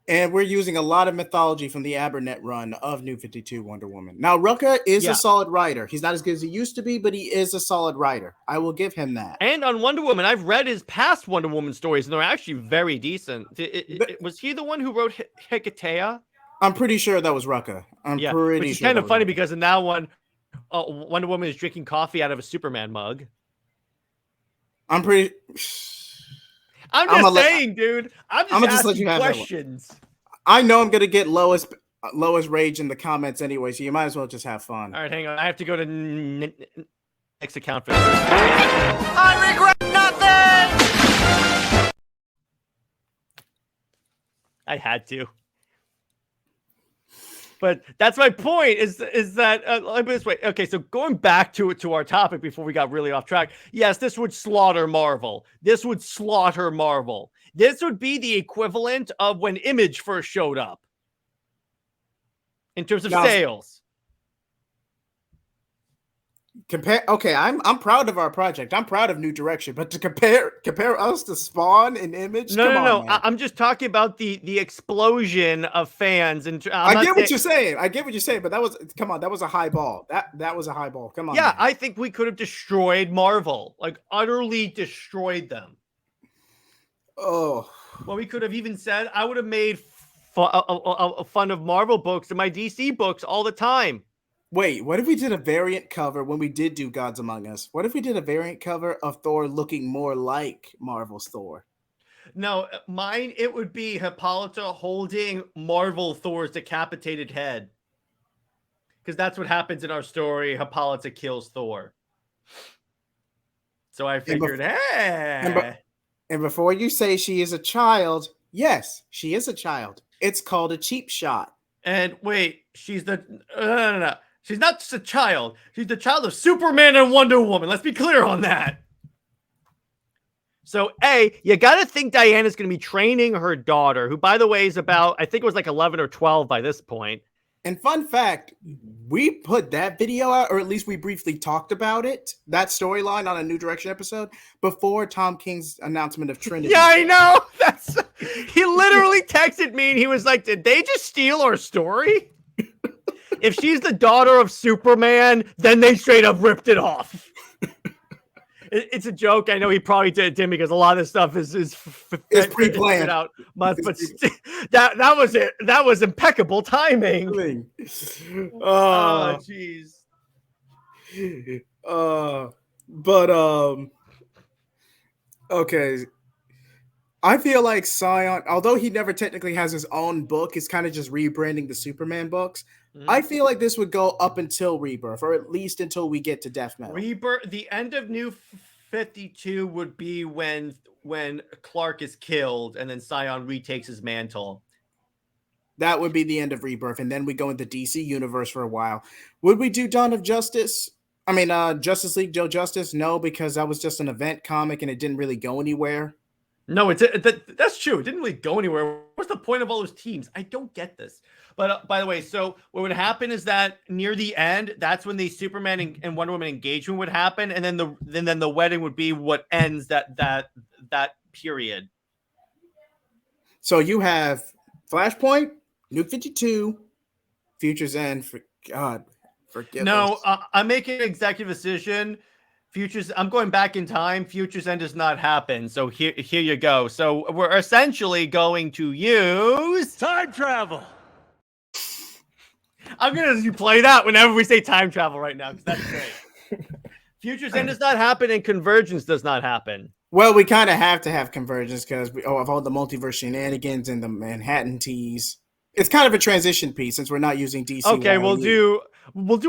And we're using a lot of mythology from the Abernet run of New 52 Wonder Woman. Now, Rucka is a solid writer. He's not as good as he used to be, but he is a solid writer. I will give him that. And on Wonder Woman, I've read his past Wonder Woman stories, and they're actually very decent. Was he the one who wrote Hecate? I'm pretty sure that was Rucka. Which is kind of funny because in that one, Wonder Woman is drinking coffee out of a Superman mug. I'm pretty. I'm I'ma just let- saying, dude. I'm I'ma just just let asking you have that one. questions. I know I'm gonna get lowest rage in the comments anyway, so you might as well just have fun. All right, hang on. I have to go to next account for this. I regret nothing. I had to. But that's my point. Is that let me put it this way? Okay, so going back to our topic before we got really off track. Yes, this would slaughter Marvel. This would slaughter Marvel. This would be the equivalent of when Image first showed up in terms of sales. Okay, I'm proud of our project. I'm proud of New Direction, but to compare us to Spawn and Image, No. man. I'm just talking about the explosion of fans, and I get what you're saying. But that was that was a high ball. That was a high ball. Come on. Yeah, man. I think we could have destroyed Marvel, like utterly destroyed them. Oh, well, we could have even said I would have made fun of Marvel books and my DC books all the time. Wait, what if we did a variant cover when we did do Gods Among Us? What if we did a variant cover of Thor looking more like Marvel's Thor? No, mine, it would be Hippolyta holding Marvel Thor's decapitated head. Because that's what happens in our story. Hippolyta kills Thor. So I figured, hey. And before you say she is a child, yes, she is a child. It's called a cheap shot. And wait, she's the... No. She's not just a child. She's the child of Superman and Wonder Woman. Let's be clear on that. So, A, you got to think Diana's going to be training her daughter, who, by the way, is about, I think it was like 11 or 12 by this point. And fun fact, we put that video out, or at least we briefly talked about it, that storyline on a New Direction episode, before Tom King's announcement of Trinity. Yeah, I know. He literally texted me and he was like, did they just steal our story? If she's the daughter of Superman, then they straight up ripped it off. It's a joke. I know he probably did, Tim, because a lot of this stuff is pre-planned out. But that was it. That was impeccable timing. Oh, jeez. Okay. I feel like SCION, although he never technically has his own book, is kind of just rebranding the Superman books. I feel like this would go up until Rebirth, or at least until we get to Death Metal. Rebirth, the end of New 52 would be when Clark is killed and then SCION retakes his mantle. That would be the end of Rebirth, and then we go into DC Universe for a while. Would we do Dawn of Justice? I mean, Justice League Joe Justice? No, because that was just an event comic and it didn't really go anywhere. No, that's true. It didn't really go anywhere. What's the point of all those teams? I don't get this. But by the way, so what would happen is that near the end, that's when the Superman and Wonder Woman engagement would happen, and then the wedding would be what ends that period. So you have Flashpoint, New 52, Future's End. For God, forgive us. I'm making an executive decision. I'm going back in time. Future's End does not happen. So here you go. So we're essentially going to use time travel. I'm going to play that whenever we say time travel right now, because that's great. Future's End does not happen and Convergence does not happen. Well, we kind of have to have Convergence because of all the multiverse shenanigans and the Manhattan tease. It's kind of a transition piece since we're not using DC. Okay, we'll do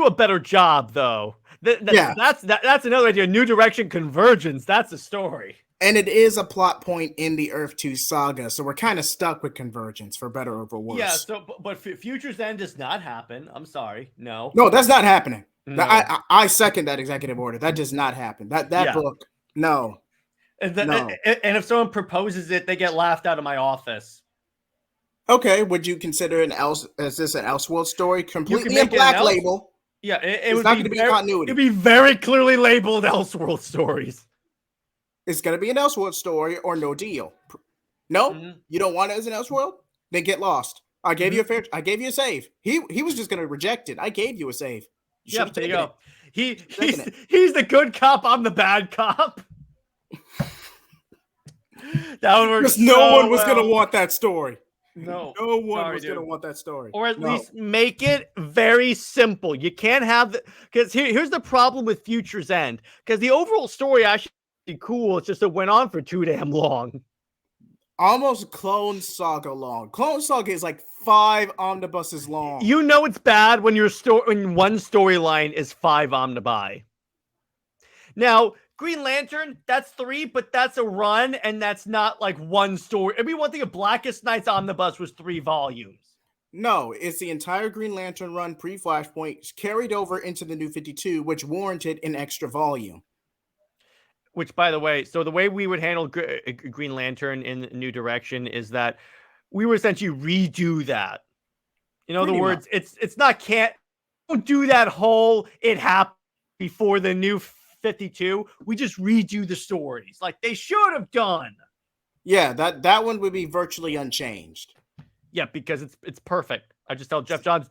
a better job though. That's another idea. New Direction Convergence. That's a story. And it is a plot point in the Earth 2 saga, so we're kind of stuck with Convergence, for better or for worse. Yeah, but Future's End does not happen. I'm sorry. No, that's not happening. No. I second that executive order. That does not happen. That book, no. And if someone proposes it, they get laughed out of my office. Okay, would you consider is this an Elseworld story? Completely in Black Label. Yeah, it's not going to be continuity. It'd be very clearly labeled Elseworld stories. It's going to be an Elseworld story or no deal. No, You don't want it as an Elseworld? Then get lost. I gave you I gave you a save. He was just going to reject it. I gave you a save. Yep, there you go. He's the good cop. I'm the bad cop. That would work. Because no one was going to want that story. No one was going to want that story. Or at least make it very simple. You can't have because here's the problem with Future's End. Because the overall story actually cool. It's just it went on for too damn long. Almost Clone Saga long. Clone Saga is like 5 omnibuses long. You know it's bad when when one storyline is 5 omnibi. Now, Green Lantern, that's 3, but that's a run, and that's not like one story. I mean, one thing of Blackest Night's omnibus was 3 volumes. No, it's the entire Green Lantern run pre-Flashpoint carried over into the New 52, which warranted an extra volume. Which, by the way, so the way we would handle Green Lantern in New Direction is that we would essentially redo that. In other words, it's not don't do that whole it happened before the New 52. We just redo the stories like they should have done. Yeah, that one would be virtually unchanged. Yeah, because it's perfect. I just tell Jeff Johns,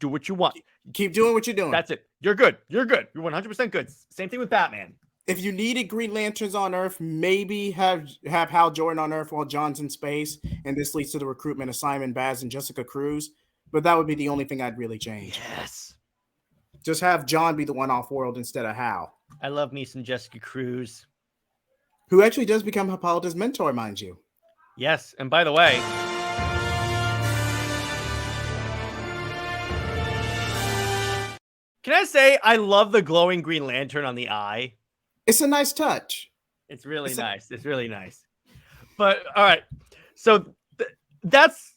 do what you want. Keep doing what you're doing. That's it. You're good. You're good. You're 100% good. Same thing with Batman. If you needed Green Lanterns on Earth, maybe have Hal Jordan on Earth while John's in space, and this leads to the recruitment of Simon Baz and Jessica Cruz. But that would be the only thing I'd really change. Yes. Just have John be the one off-world instead of Hal. I love me some Jessica Cruz. Who actually does become Hippolyta's mentor, mind you. Yes, and by the way... Can I say I love the glowing Green Lantern on the eye? It's a nice touch. It's really nice. It's really nice. But all right, so that's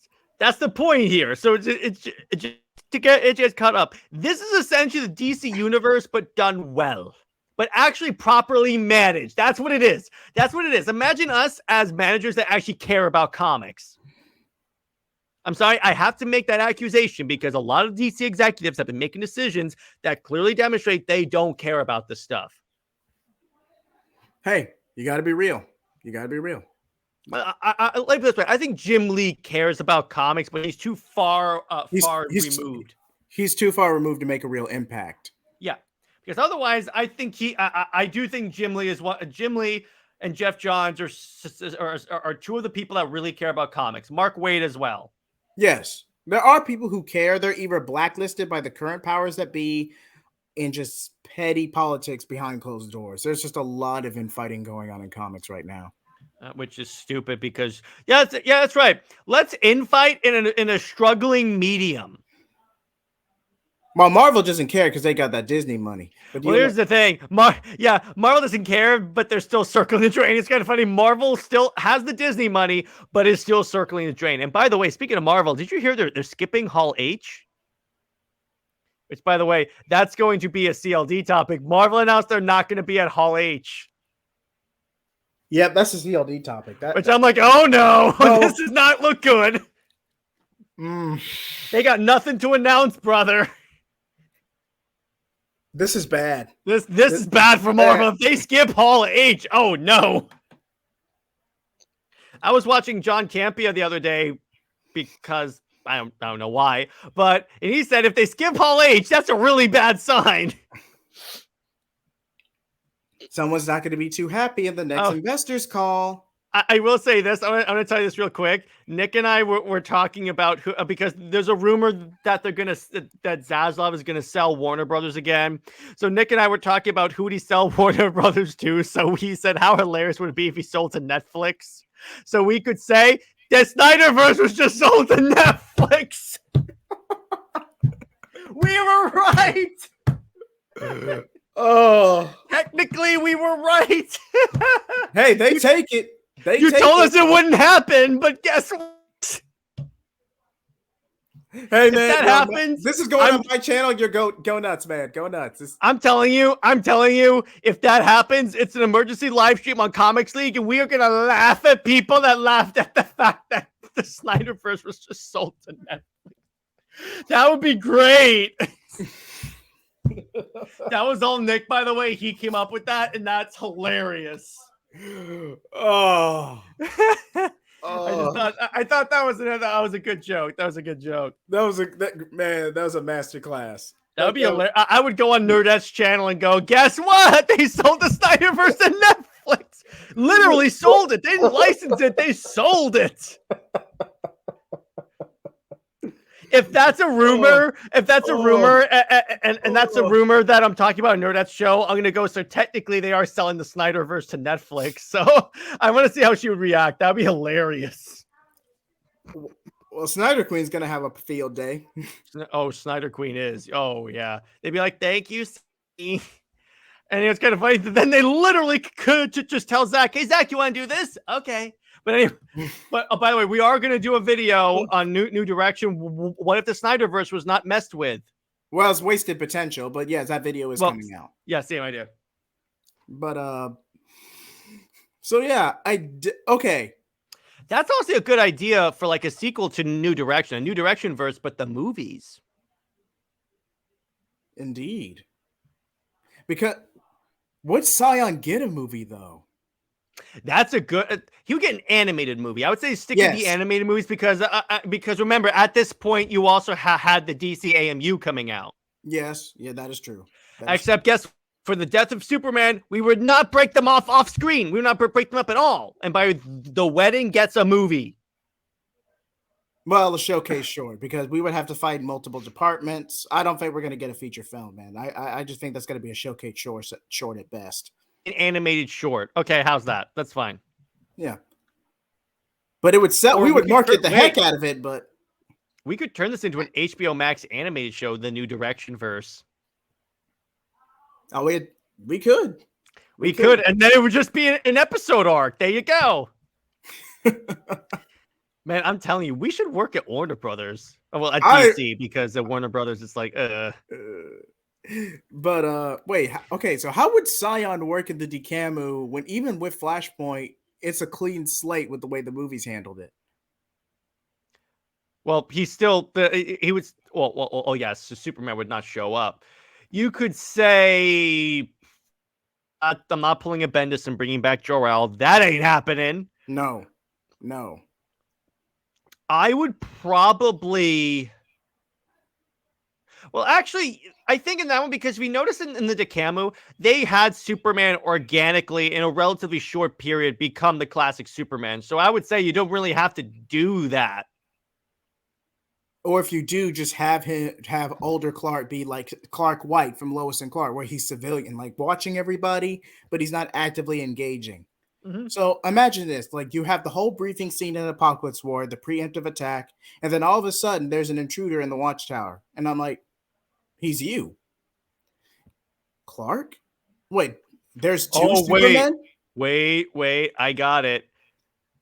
the point here. So it's to get it just caught up. This is essentially the DC universe, but done well, but actually properly managed. That's what it is. That's what it is. Imagine us as managers that actually care about comics. I'm sorry, I have to make that accusation because a lot of DC executives have been making decisions that clearly demonstrate they don't care about this stuff. Hey, you got to be real. You got to be real. I like this way. I think Jim Lee cares about comics, but he's too far removed. He's too far removed to make a real impact. Yeah, because otherwise, I think I do think Jim Lee is what Jim Lee and Jeff Johns are two of the people that really care about comics. Mark Waid as well. Yes, there are people who care. They're either blacklisted by the current powers that be in just petty politics behind closed doors. There's just a lot of infighting going on in comics right now. Which is stupid because, that's right. Let's infight in a struggling medium. Well, Marvel doesn't care because they got that Disney money. But well, here's the thing. Marvel doesn't care, but they're still circling the drain. It's kind of funny. Marvel still has the Disney money, but is still circling the drain. And by the way, speaking of Marvel, did you hear they're skipping Hall H? Which, by the way, that's going to be a CLD topic. Marvel announced they're not going to be at Hall H. Yep, that's a CLD topic. Which I'm like, oh no, this does not look good. They got nothing to announce, brother. This is bad. This is bad for Marvel. If they skip Hall H, oh no. I was watching John Campea the other day because I don't know why, and he said if they skip Hall H, that's a really bad sign. Someone's not going to be too happy in the next investors call. I will say this. I'm going to tell you this real quick. Nick and I were talking about because there's a rumor that that Zaslav is going to sell Warner Brothers again. So Nick and I were talking about who would he sell Warner Brothers to. So he said, how hilarious would it be if he sold to Netflix? So we could say the Snyderverse was just sold to Netflix. We were right. Oh, technically we were right. Hey, they take it. You told us it wouldn't happen, but guess what? Hey, man, that happens, this is going on my channel. You're go nuts, man. Go nuts. I'm telling you, if that happens, it's an emergency live stream on Comics League, and we are gonna laugh at people that laughed at the fact that the Snyderverse was just sold to Netflix. That would be great. That was all Nick, by the way. He came up with that, and that's hilarious. Oh. I thought that was a good joke. That was a good joke. That was a masterclass. That would be hilarious. I would go on Nerdette's channel and go, guess what? They sold the Snyderverse to Netflix. Literally sold it. They didn't license it. They sold it. if that's a rumor, and that's a rumor that I'm talking about in Nerdette's show, I'm gonna go. So technically, they are selling the Snyderverse to Netflix. So I want to see how she would react. That'd be hilarious. Well, Snyder Queen's gonna have a field day. Oh, Snyder Queen is. Oh yeah, they'd be like, "Thank you." And it's kind of funny. Then they literally could just tell Zach, "Hey Zach, you want to do this? Okay." But anyway, by the way, we are going to do a video on New Direction. What if the Snyderverse was not messed with? Well, it's wasted potential, but yes, that video is coming out. Yeah, same idea. But so yeah, okay. That's also a good idea for like a sequel to New Direction, a New Direction verse, but the movies. Indeed. Because would SCION get a movie though? That's a good. He would get an animated movie. I would say stick with the animated movies because remember at this point you also had the DC AMU coming out. Yes, yeah, that is true. Except guess for the death of Superman, we would not break them off screen. We would not break them up at all. And by the wedding gets a movie. Well, a showcase short because we would have to fight multiple departments. I don't think we're going to get a feature film, man. I just think that's going to be a showcase short at best. An animated short. Okay, how's that? That's fine. Yeah. But it would sell. We would market the heck out of it, but we could turn this into an HBO Max animated show, the New Direction-verse. Oh, we could. We could, and then it would just be an episode arc. There you go. Man, I'm telling you, we should work at Warner Brothers. Well, at DC, because at Warner Brothers, it's like, But wait, okay, so how would SCION work in the Decamu when even with Flashpoint, it's a clean slate with the way the movies handled it? Well, he would. Oh yes, so Superman would not show up. You could say, I'm not pulling a Bendis and bringing back Jor-El. That ain't happening. No. I would probably. Well, actually, I think in that one, because we noticed in the Decamu, they had Superman organically in a relatively short period become the classic Superman. So I would say you don't really have to do that. Or if you do, just have older Clark be like Clark White from Lois and Clark, where he's civilian, like watching everybody, but he's not actively engaging. Mm-hmm. So imagine this, like you have the whole briefing scene in Apocalypse War, the preemptive attack, and then all of a sudden there's an intruder in the watchtower. And I'm like, he's you. Clark? Wait, there's two Supermen? Wait, I got it.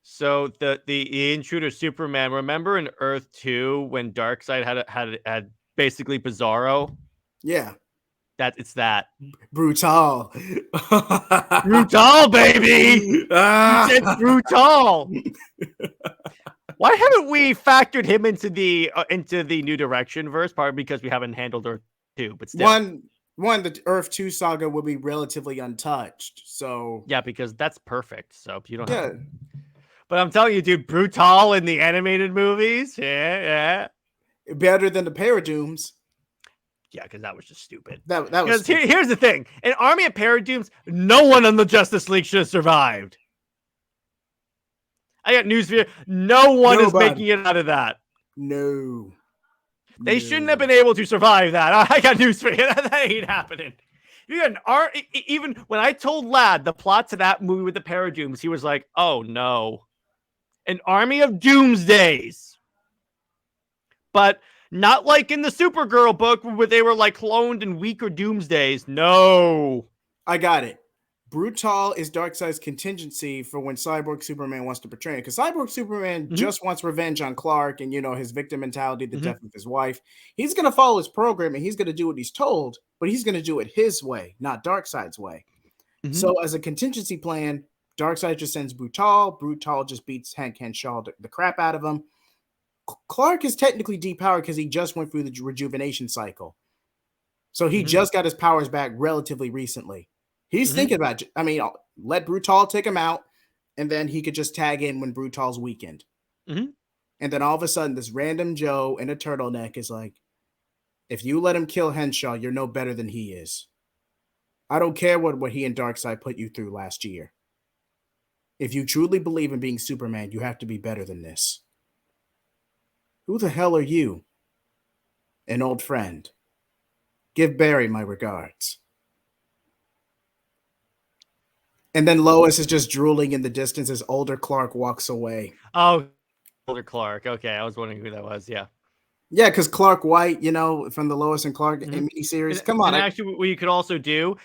So the intruder Superman, remember in Earth 2 when Darkseid had basically Bizarro? Yeah. It's that. Brutal. Brutal, baby! It's brutal! Why haven't we factored him into the New Direction verse? Probably because we haven't handled Earth 2, but still. One, the Earth 2 saga will be relatively untouched. So yeah, because that's perfect. So you don't have to. But I'm telling you, dude, Brutal in the animated movies. Yeah. Better than the Paradooms. Yeah, because that was just stupid. That was stupid. Here's the thing. An army of Paradooms, no one on the Justice League should have survived. I got news for you. No one is making it out of that. No. They shouldn't have been able to survive that. I got news for you. That ain't happening. You got even when I told Lad the plot to that movie with the Paradooms, he was like, oh no. An army of Doomsdays. But not like in the Supergirl book where they were like cloned and weaker Doomsdays. No. I got it. Brutal is Darkseid's contingency for when Cyborg Superman wants to portray it. Because Cyborg Superman just wants revenge on Clark and, his victim mentality, the death of his wife. He's going to follow his program and he's going to do what he's told, but he's going to do it his way, not Darkseid's way. So as a contingency plan, Darkseid just sends Brutal. Brutal just beats Hank Henshaw the crap out of him. Clark is technically depowered because he just went through the rejuvenation cycle. So he just got his powers back relatively recently. He's thinking about, let Brutal take him out, and then he could just tag in when Brutal's weakened. And then all of a sudden, this random Joe in a turtleneck is like, if you let him kill Henshaw, you're no better than he is. I don't care what he and Darkseid put you through last year. If you truly believe in being Superman, you have to be better than this. Who the hell are you? an old friend. Give Barry my regards. And then Lois is just drooling in the distance as older Clark walks away. Oh, older Clark. Okay, I was wondering who that was. Yeah. Yeah, because Clark White, from the Lois and Clark miniseries. Come on. And actually, what you could also do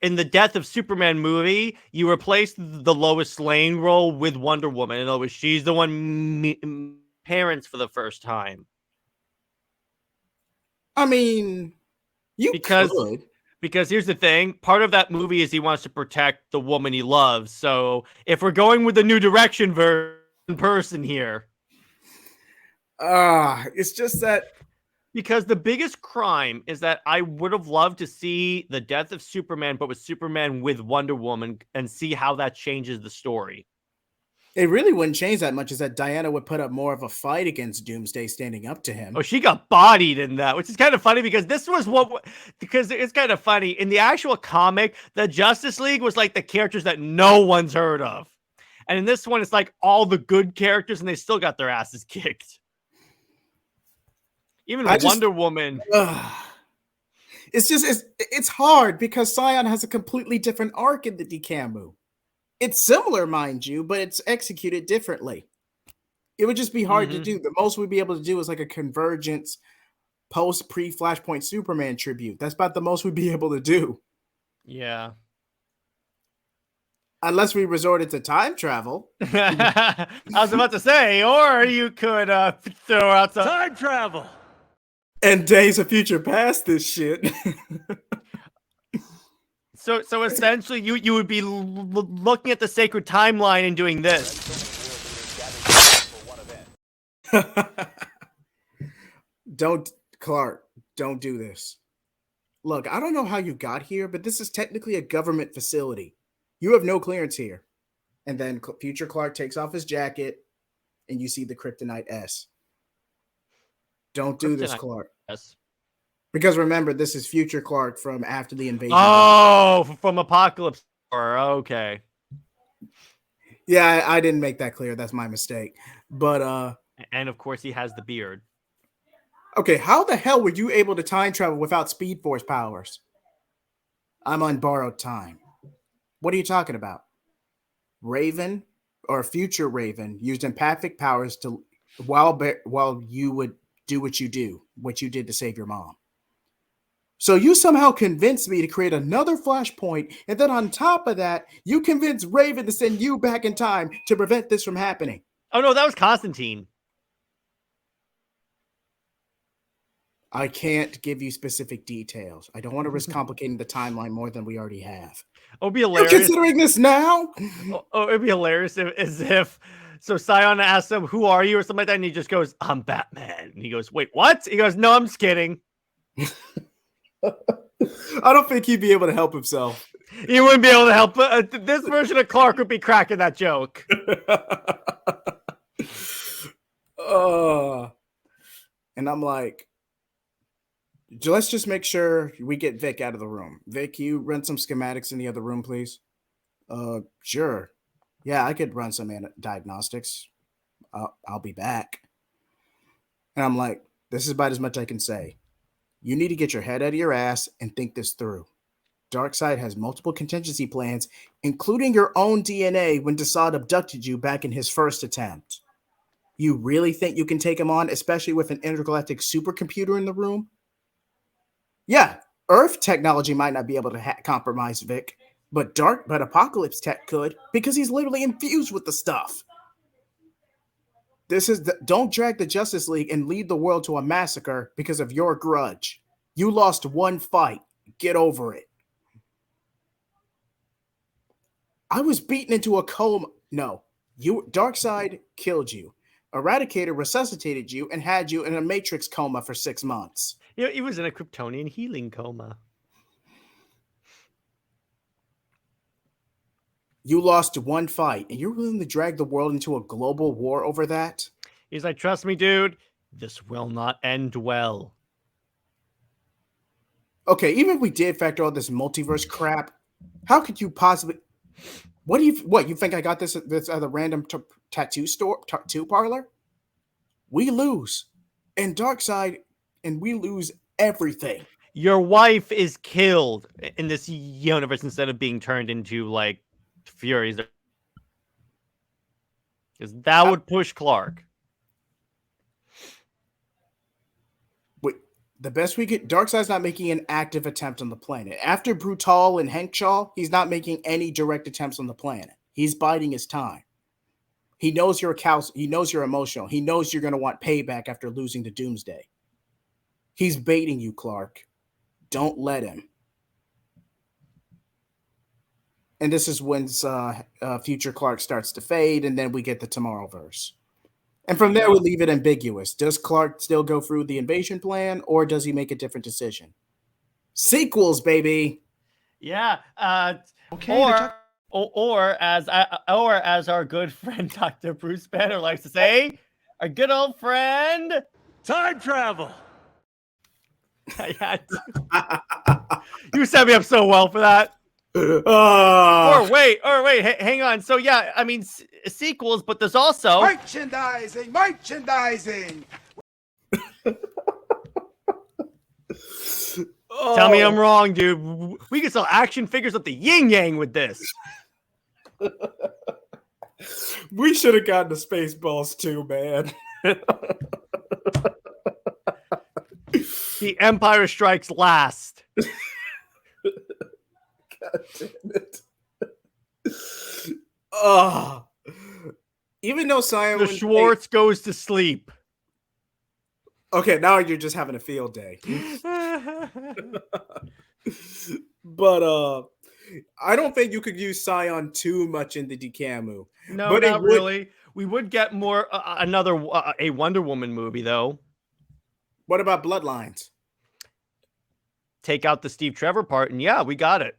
in the Death of Superman movie, you replace the Lois Lane role with Wonder Woman. In other words, she's the one parents for the first time. I mean, you could. Because here's the thing, part of that movie is he wants to protect the woman he loves. So if we're going with the New Direction person here. It's just that. Because the biggest crime is that I would have loved to see the Death of Superman, but with Superman with Wonder Woman, and see how that changes the story. It really wouldn't change that much, is that Diana would put up more of a fight against Doomsday standing up to him. Oh, she got bodied in that, which is kind of funny because because it's kind of funny. In the actual comic, the Justice League was like the characters that no one's heard of. And in this one, it's like all the good characters and they still got their asses kicked. Even Wonder Woman. It's hard because Scion has a completely different arc in the DCAMU. It's similar, mind you, but it's executed differently. It would just be hard to do. The most we'd be able to do is like a Convergence pre-Flashpoint Superman tribute. That's about the most we'd be able to do. Yeah. Unless we resorted to time travel. I was about to say, or you could throw out some time travel. And Days of Future Past this shit. So essentially, you would be looking at the sacred timeline and doing this. Clark, don't do this. Look, I don't know how you got here, but this is technically a government facility. You have no clearance here. And then future Clark takes off his jacket, and you see the Kryptonite S. Don't do this, Clark. S. Because remember, this is future Clark from after the invasion. Oh, from Apocalypse. Okay. Yeah, I didn't make that clear. That's my mistake. But and of course he has the beard. Okay, how the hell were you able to time travel without Speed Force powers? I'm on borrowed time. What are you talking about? Raven or future Raven used empathic powers to while you would do what you did to save your mom. So you somehow convinced me to create another Flashpoint, and then on top of that, you convinced Raven to send you back in time to prevent this from happening. Oh no, that was Constantine. I can't give you specific details. I don't want to risk complicating the timeline more than we already have. Oh, it'd be hilarious. You're considering this now? Oh, it'd be hilarious if so Scion asks him, "Who are you?" or something like that, and he just goes, "I'm Batman." And he goes, "Wait, what?" He goes, "No, I'm just kidding." I don't think he'd be able to help himself. He wouldn't be able to help. This version of Clark would be cracking that joke. And I'm like, let's just make sure we get Vic out of the room. Vic, you run some schematics in the other room, please. Sure. Yeah, I could run some diagnostics. I'll be back. And I'm like, this is about as much I can say. You need to get your head out of your ass and think this through. Darkseid has multiple contingency plans, including your own DNA when Desaad abducted you back in his first attempt. You really think you can take him on, especially with an intergalactic supercomputer in the room? Yeah, Earth technology might not be able to compromise Vic, but Apocalypse tech could, because he's literally infused with the stuff. Don't drag the Justice League and lead the world to a massacre because of your grudge. You lost one fight. Get over it. I was beaten into a coma. No, Darkseid killed you. Eradicator resuscitated you and had you in a Matrix coma for 6 months. Yeah, he was in a Kryptonian healing coma. You lost one fight, and you're willing to drag the world into a global war over that? He's like, trust me, dude, this will not end well. Okay, even if we did factor all this multiverse crap, how could you possibly... What you think I got this at a random tattoo parlor? We lose. And Darkseid and we lose everything. Your wife is killed in this universe instead of being turned into like Furies. Because that would push Clark. Wait, the best we could. Darkseid's not making an active attempt on the planet. After Brutal and Hankshaw, he's not making any direct attempts on the planet. He's biding his time. He knows you're he knows you're emotional. He knows you're going to want payback after losing to Doomsday. He's baiting you, Clark. Don't let him. And this is when future Clark starts to fade, and then we get the Tomorrowverse. And from there, we leave it ambiguous. Does Clark still go through the invasion plan, or does he make a different decision? Sequels, baby. Yeah. Okay. Or as our good friend Dr. Bruce Banner likes to say, our good old friend, Time travel. You set me up so well for that. Or wait, hang on. So yeah, I mean sequels, but there's also Merchandising. Tell me I'm wrong, dude. We can sell action figures up the yin yang with this. We should have gotten the Spaceballs too, man. The Empire Strikes Last. God damn it. Oh. Even though Scion The Schwartz goes to sleep. Okay, now you're just having a field day. But I don't think you could use Scion too much in the Decamu. No, but not really. We would get more a Wonder Woman movie though. What about Bloodlines? Take out the Steve Trevor part, and yeah, we got it.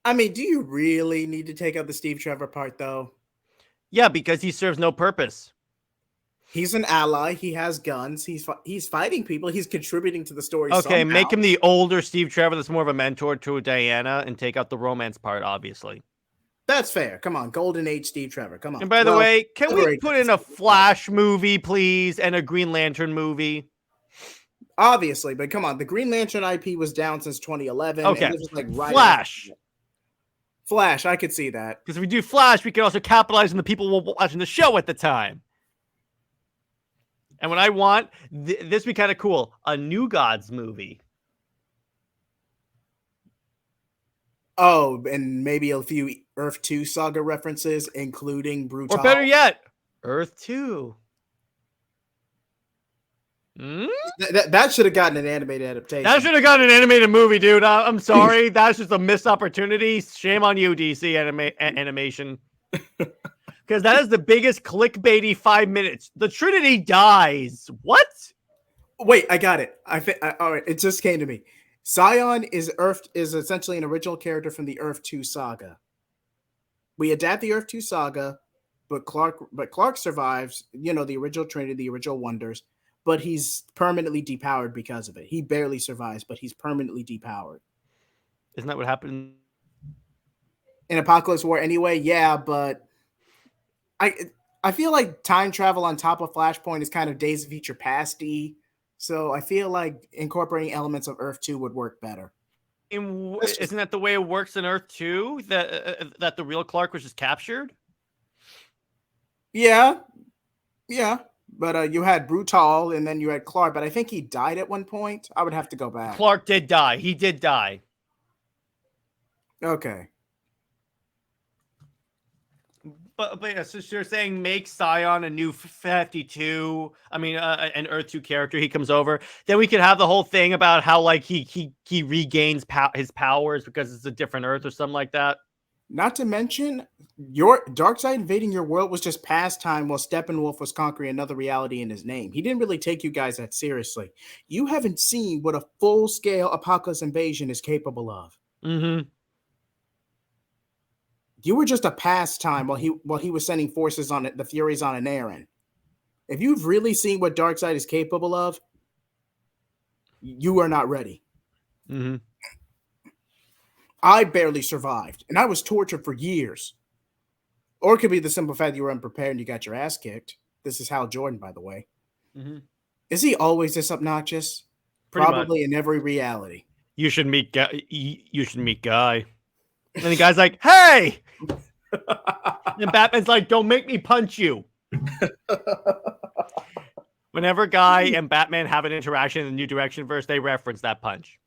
I mean, do you really need to take out the Steve Trevor part, though? Yeah, because he serves no purpose. He's an ally. He has guns. He's fighting people. He's contributing to the story. Okay, somehow. make him the older Steve Trevor that's more of a mentor to Diana, and take out the romance part, obviously. That's fair. Come on, Golden Age Steve Trevor. Come on. And by the way, can we put in a Flash movie, please, and a Green Lantern movie? Obviously, but come on, the Green Lantern IP was down since 2011. Okay, and this was like right Flash. Flash, I could see that. Because if we do Flash, we can also capitalize on the people watching the show at the time. And what I want, this would be kind of cool, a New Gods movie. Oh, and maybe a few Earth 2 saga references, including Brutal. Or better yet, Earth 2. That should have gotten an animated adaptation. That should have gotten an animated movie, dude. I'm sorry. That's just a missed opportunity. Shame on you, DC animation. Because that is the biggest clickbaity 5 minutes. The Trinity dies. What? Wait, I got it. All right, it just came to me. Scion is essentially an original character from the Earth 2 saga. We adapt the Earth 2 saga, but Clark survives, the original Trinity, the original Wonders, but he's permanently depowered because of it. He barely survives, but he's permanently depowered. Isn't that what happened in Apocalypse War anyway? Yeah, but I feel like time travel on top of Flashpoint is kind of Days of Future Past-y. So I feel like incorporating elements of Earth 2 would work better. Isn't that the way it works in Earth 2? That the real Clark was just captured? Yeah. But you had Brutal, and then you had Clark. But I think he died at one point. I would have to go back. Clark did die. He did die. Okay. But yeah, so you're saying make Scion a new 52, an Earth 2 character, he comes over. Then we could have the whole thing about how like he regains his powers because it's a different Earth or something like that. Not to mention, your Darkseid invading your world was just pastime while Steppenwolf was conquering another reality in his name. He didn't really take you guys that seriously. You haven't seen what a full-scale Apocalypse invasion is capable of. Mm-hmm. You were just a pastime while he was sending forces on it, the Furies on an errand. If you've really seen what Darkseid is capable of, you are not ready. Mm-hmm. I barely survived, and I was tortured for years. Or it could be the simple fact you were unprepared and you got your ass kicked. This is Hal Jordan, by the way. Mm-hmm. Is he always this obnoxious? Pretty Probably in every reality. You should meet Guy. You should meet Guy. And the guy's like, "Hey!" And Batman's like, "Don't make me punch you." Whenever Guy and Batman have an interaction in the New Direction verse, they reference that punch.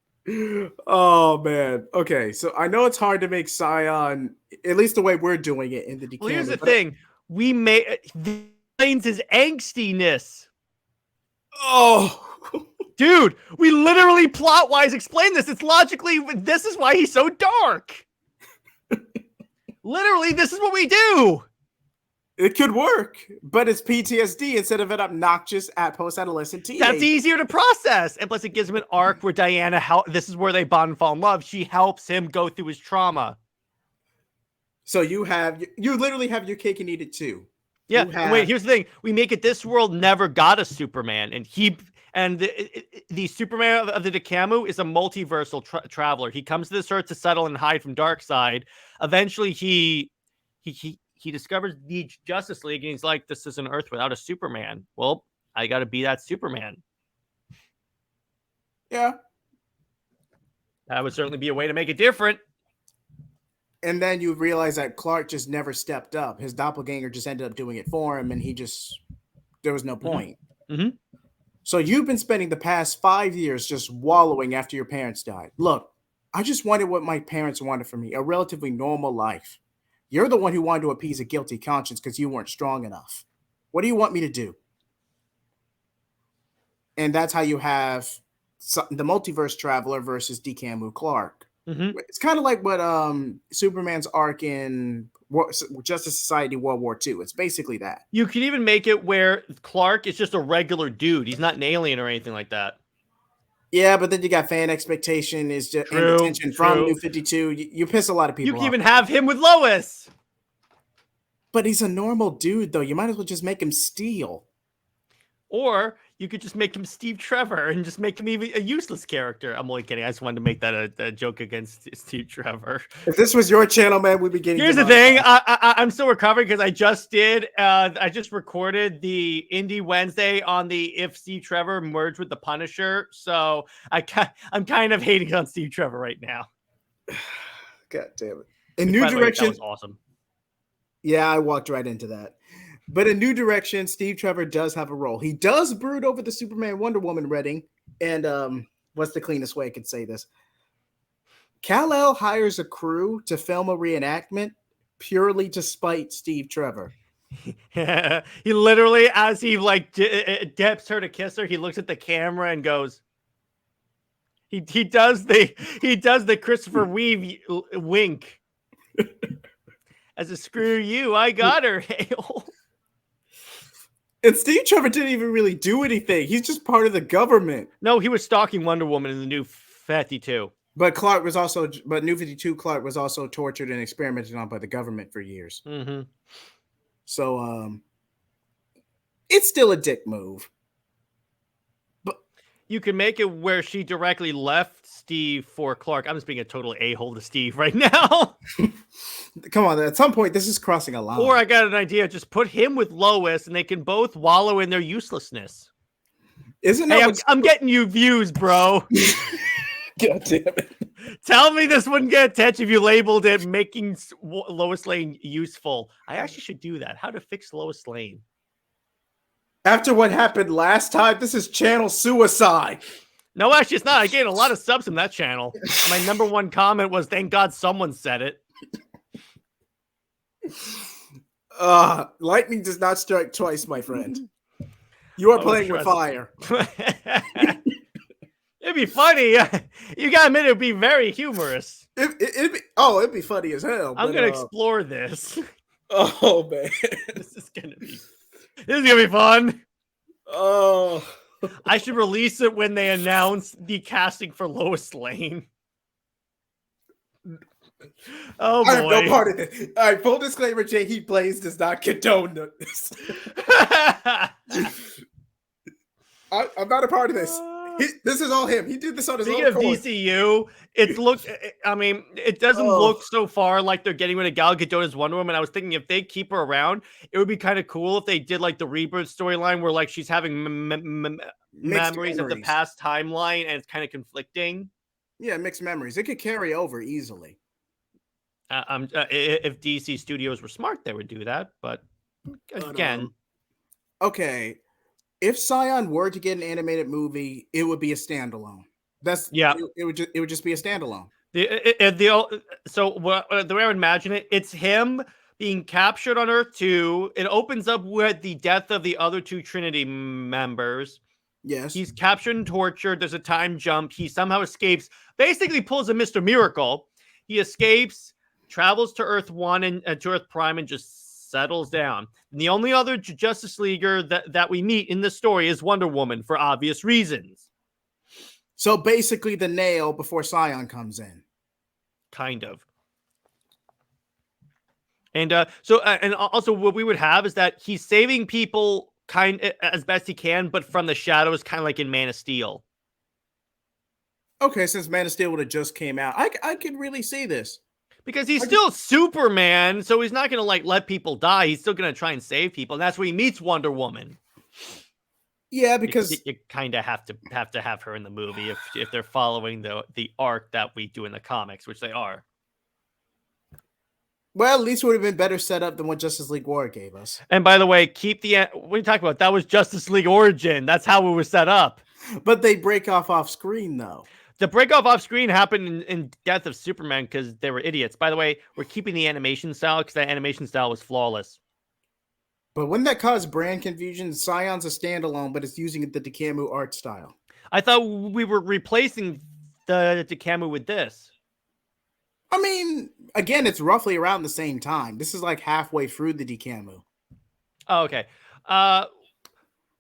Oh man. Okay, so I know it's hard to make SCION, at least the way we're doing it in the DK. Well, here's the thing: we made explains his angstiness. Oh, dude, we literally plot-wise explain this. It's logically, this is why he's so dark. Literally, this is what we do. It could work, but it's PTSD instead of an obnoxious at post-adolescent teenager. That's easier to process. And plus, it gives him an arc where Diana, this is where they bond and fall in love. She helps him go through his trauma. So you literally have your cake and eat it too. Yeah. Wait, here's the thing. We make it this world never got a Superman. And the Superman of the Dekamu is a multiversal traveler. He comes to this earth to settle and hide from Darkseid. Eventually, he discovers the Justice League, and he's like, "This is an Earth without a Superman. Well, I got to be that Superman." Yeah, that would certainly be a way to make it different. And then you realize that Clark just never stepped up. His doppelganger just ended up doing it for him, and there was no point. Mm-hmm. So you've been spending the past 5 years just wallowing after your parents died. Look, I just wanted what my parents wanted for me, a relatively normal life. You're the one who wanted to appease a guilty conscience because you weren't strong enough. What do you want me to do? And that's how you have the multiverse traveler versus Dekamu Clark. Mm-hmm. It's kind of like what Superman's arc in Justice Society World War II. It's basically that. You could even make it where Clark is just a regular dude. He's not an alien or anything like that. Yeah, but then you got fan expectation is just and attention from New 52. You piss a lot of people off. You can even have him with Lois. But he's a normal dude, though. You might as well just make him Steel. Or you could just make him Steve Trevor and just make him even a useless character. I'm only kidding. I just wanted to make that a joke against Steve Trevor. If this was your channel, man, we'd be getting. Here's the thing. I'm still recovering because I just recorded the Indie Wednesday on the if Steve Trevor merged with the Punisher. So I'm kind of hating on Steve Trevor right now. God damn it. In New Direction. That was awesome. Yeah, I walked right into that. But in New Direction, Steve Trevor does have a role. He does brood over the Superman Wonder Woman Redding. And what's the cleanest way I could say this? Kal-El hires a crew to film a reenactment purely to spite Steve Trevor. He literally, as he dips her to kiss her, he looks at the camera and goes. He does the Christopher Reeve wink. As a screw you, I got her. Hale. And Steve Trevor didn't even really do anything. He's just part of the government. No, he was stalking Wonder Woman in the New 52. But New 52 Clark was also tortured and experimented on by the government for years. Mm-hmm. So, it's still a dick move. But you can make it where she directly left Steve for Clark. I'm just being a total a-hole to Steve right now. Come on, at some point, this is crossing a line. Or I got an idea. Just put him with Lois, and they can both wallow in their uselessness. Isn't that hey, I'm getting you views, bro. God damn it. Tell me this wouldn't get attention if you labeled it making Lois Lane useful. I actually should do that. How to fix Lois Lane. After what happened last time, this is channel suicide. No, actually, it's not. I gained a lot of subs from that channel. My number one comment was, thank God someone said it. Lightning does not strike twice, my friend. You are playing with fire. It'd be funny. You gotta admit, it'd be very humorous. It'd be funny as hell. I'm gonna explore this. Oh man, this is gonna be fun. Oh, I should release it when they announce the casting for Lois Lane. Oh boy. I have no part of this. All right, full disclaimer: Jay He Plays does not condone this. I'm not a part of this. This is all him. He did this on his own. Speaking of DCU, it doesn't look so far like they're getting rid of Gal Gadot as Wonder Woman. I was thinking if they keep her around, it would be kind of cool if they did like the Rebirth storyline where like she's having memories of the past timeline, and it's kind of conflicting. Yeah, mixed memories. It could carry over easily. If DC Studios were smart, they would do that. But again, okay. If Scion were to get an animated movie, it would be a standalone. It would just be a standalone. So the way I would imagine it, it's him being captured on Earth 2. It opens up with the death of the other 2 Trinity members. Yes. He's captured and tortured. There's a time jump. He somehow escapes. Basically pulls a Mr. Miracle. He escapes, travels to Earth 1 and to Earth Prime, and just settles down. And the only other Justice Leaguer that we meet in the story is Wonder Woman, for obvious reasons. So basically the nail before Scion comes in. Kind of. And and also what we would have is that he's saving people as best he can, but from the shadows, kind of like in Man of Steel. Okay, since Man of Steel would have just came out, I could really see this. Because he's still Superman, so he's not going to like let people die. He's still going to try and save people. And that's where he meets Wonder Woman. Yeah, because you kind of have to have her in the movie if they're following the arc that we do in the comics, which they are. Well, at least it would have been better set up than what Justice League War gave us. And by the way, what are you talking about? That was Justice League Origin. That's how it was set up. But they break off screen, though. The break off screen happened in Death of Superman because they were idiots. By the way, we're keeping the animation style because that animation style was flawless. But wouldn't that cause brand confusion? Scion's a standalone, but it's using the DeCamu art style. I thought we were replacing the DeCamu with this. I mean, again, it's roughly around the same time. This is like halfway through the DeCamu. Oh, okay.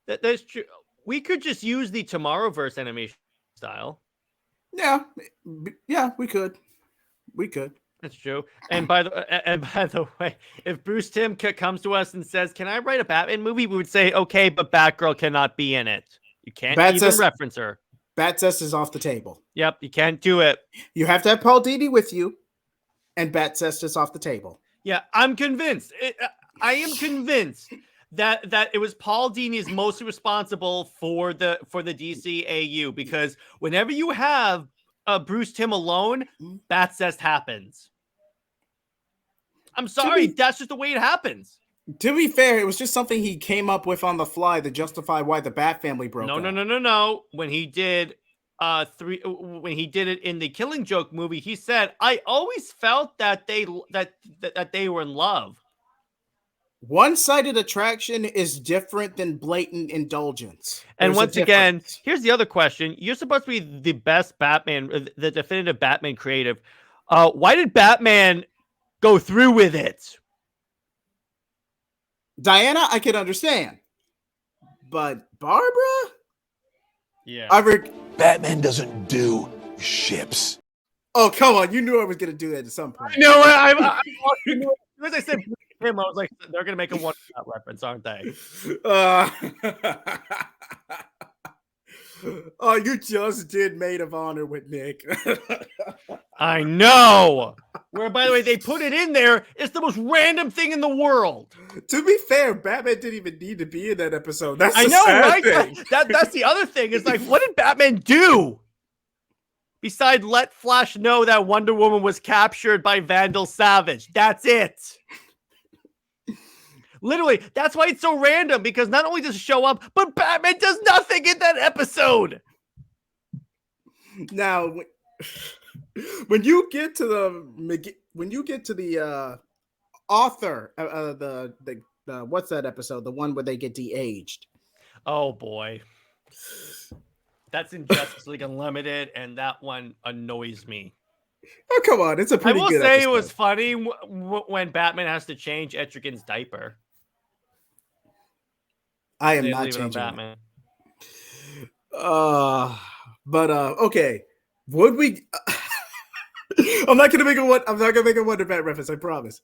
That's true. We could just use the Tomorrowverse animation style. Yeah, we could. That's true. And by the way, if Bruce Timm comes to us and says, "Can I write a Batman movie?" we would say, "Okay, but Batgirl cannot be in it. You can't even reference her. Bat-Cest is off the table. Yep, you can't do it. You have to have Paul Dini with you, and Bat-Cest is off the table." Yeah, I'm convinced. I am convinced that it was Paul Dini is mostly responsible for the DCAU, because whenever you have Bruce Timm alone, Bat-Cest happens. I'm sorry, that's just the way it happens. To be fair, it was just something he came up with on the fly to justify why the Bat family broke up. No. When he did it in the Killing Joke movie, he said, "I always felt that they were in love." One-sided attraction is different than blatant indulgence. And once again, here's the other question. You're supposed to be the best Batman, the definitive Batman creative. Why did Batman go through with it? Diana, I can understand. But Barbara? Yeah. Batman doesn't do ships. Oh, come on. You knew I was going to do that at some point. No, I as I said him, I was like, they're going to make a one-shot reference, aren't they? Oh, you just did Maid of Honor with Nick. I know. Where, by the way, they put it in there. It's the most random thing in the world. To be fair, Batman didn't even need to be in that episode. That's I the know, sad right? thing. That's the other thing. It's like, what did Batman do? Besides let Flash know that Wonder Woman was captured by Vandal Savage. That's it. Literally, that's why it's so random, because not only does it show up, but Batman does nothing in that episode. Now, when you get to the author, the what's that episode? The one where they get de-aged. Oh boy, that's in Justice League Unlimited, and that one annoys me. Oh come on, it's a pretty good episode. I will say it was funny when Batman has to change Etrigan's diaper. I am not changing Batman. Okay. Would we? I'm not gonna make a Wonder Bat reference. I promise.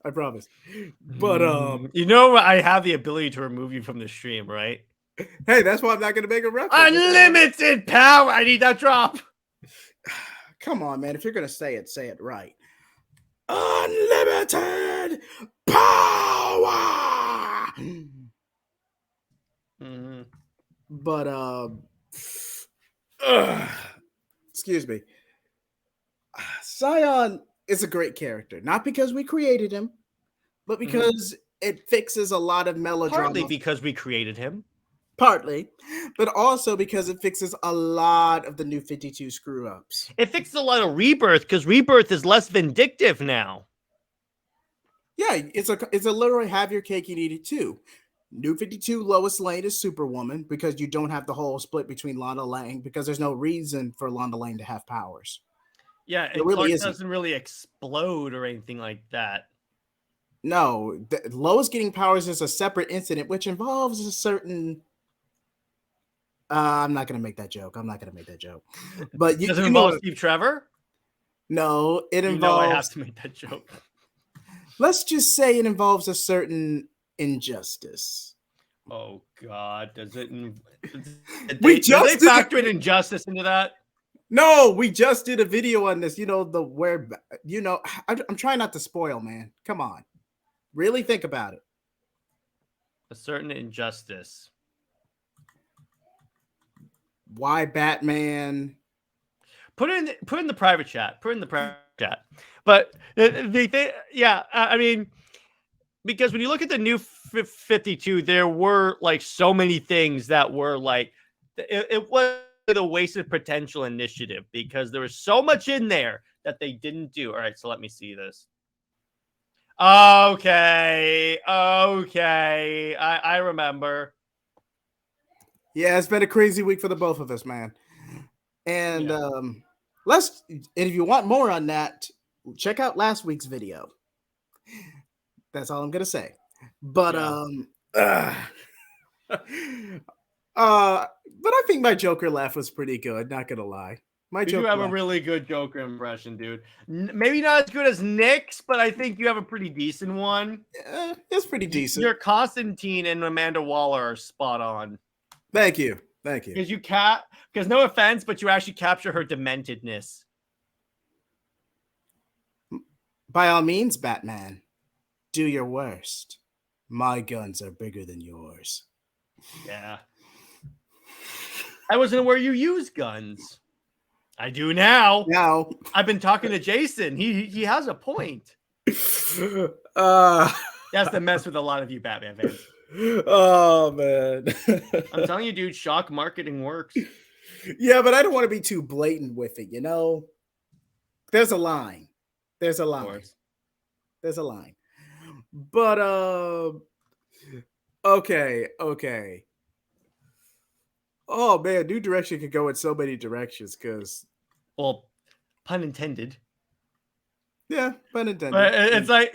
But I have the ability to remove you from the stream, right? Hey, that's why I'm not gonna make a reference. Unlimited power. I need that drop. Come on, man. If you're gonna say it right. Unlimited power. Mm-hmm. But Excuse me. Scion is a great character, not because we created him, but because it fixes a lot of melodrama. Partly because we created him. Partly, but also because it fixes a lot of the New 52 screw ups. It fixes a lot of Rebirth because Rebirth is less vindictive now. Yeah, it's a literally have your cake and eat it too. New 52 Lois Lane is Superwoman because you don't have the whole split between Lana Lang because there's no reason for Lana Lang to have powers. Yeah, and really Clark isn't. doesn't really explode or anything like that. No, Lois getting powers is a separate incident which involves a certain. I'm not gonna make that joke. But does it involve Steve Trevor? No, it involves. You know I have to make that joke. Let's just say it involves a certain injustice. Oh God, does it? Did they factor in injustice into that? No, we just did a video on this. I'm trying not to spoil, man. Come on, really think about it. A certain injustice. Why Batman? Put it in the private chat. But I mean, because when you look at the New 52, there were like so many things that were like it was a wasted potential initiative because there was so much in there that they didn't do. All right, so let me see this. Okay, I remember. Yeah, it's been a crazy week for the both of us, man. And if you want more on that, check out last week's video. That's all I'm gonna say. But but I think my Joker laugh was pretty good, not gonna lie. You do have a really good Joker impression, dude. Maybe not as good as Nick's, but I think you have a pretty decent one. It's pretty decent. Your Constantine and Amanda Waller are spot on. Thank you. Because no offense, but you actually capture her dementedness. By all means, Batman, do your worst. My guns are bigger than yours. Yeah. I wasn't aware you use guns. I do now. I've been talking to Jason. He has a point. That's the mess with a lot of you Batman fans. Oh man. I'm telling you, dude, shock marketing works. Yeah, but I don't want to be too blatant with it, you know. There's a line. But okay. Oh man, New Direction could go in so many directions because pun intended. Yeah, pun intended. But it's like,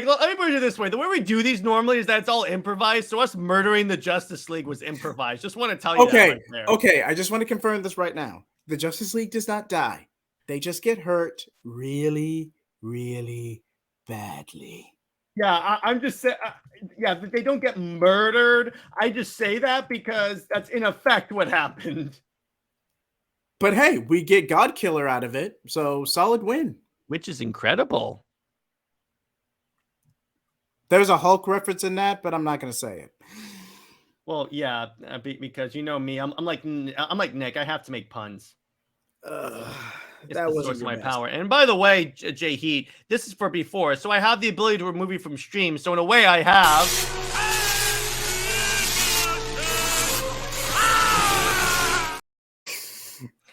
let me put it this way. The way we do these normally is that it's all improvised. So us murdering the Justice League was improvised. Just want to tell you that right there. Okay, I just want to confirm this right now. The Justice League does not die. They just get hurt really, really badly. Yeah, I'm just saying, they don't get murdered. I just say that because that's in effect what happened. But hey, we get God Killer out of it. So solid win. Which is incredible. There's a Hulk reference in that, but I'm not going to say it. Well, yeah, because you know me, I'm like Nick. I have to make puns. That was my power. And by the way, Jay Heat, this is for before, so I have the ability to remove you from stream. So in a way, I have.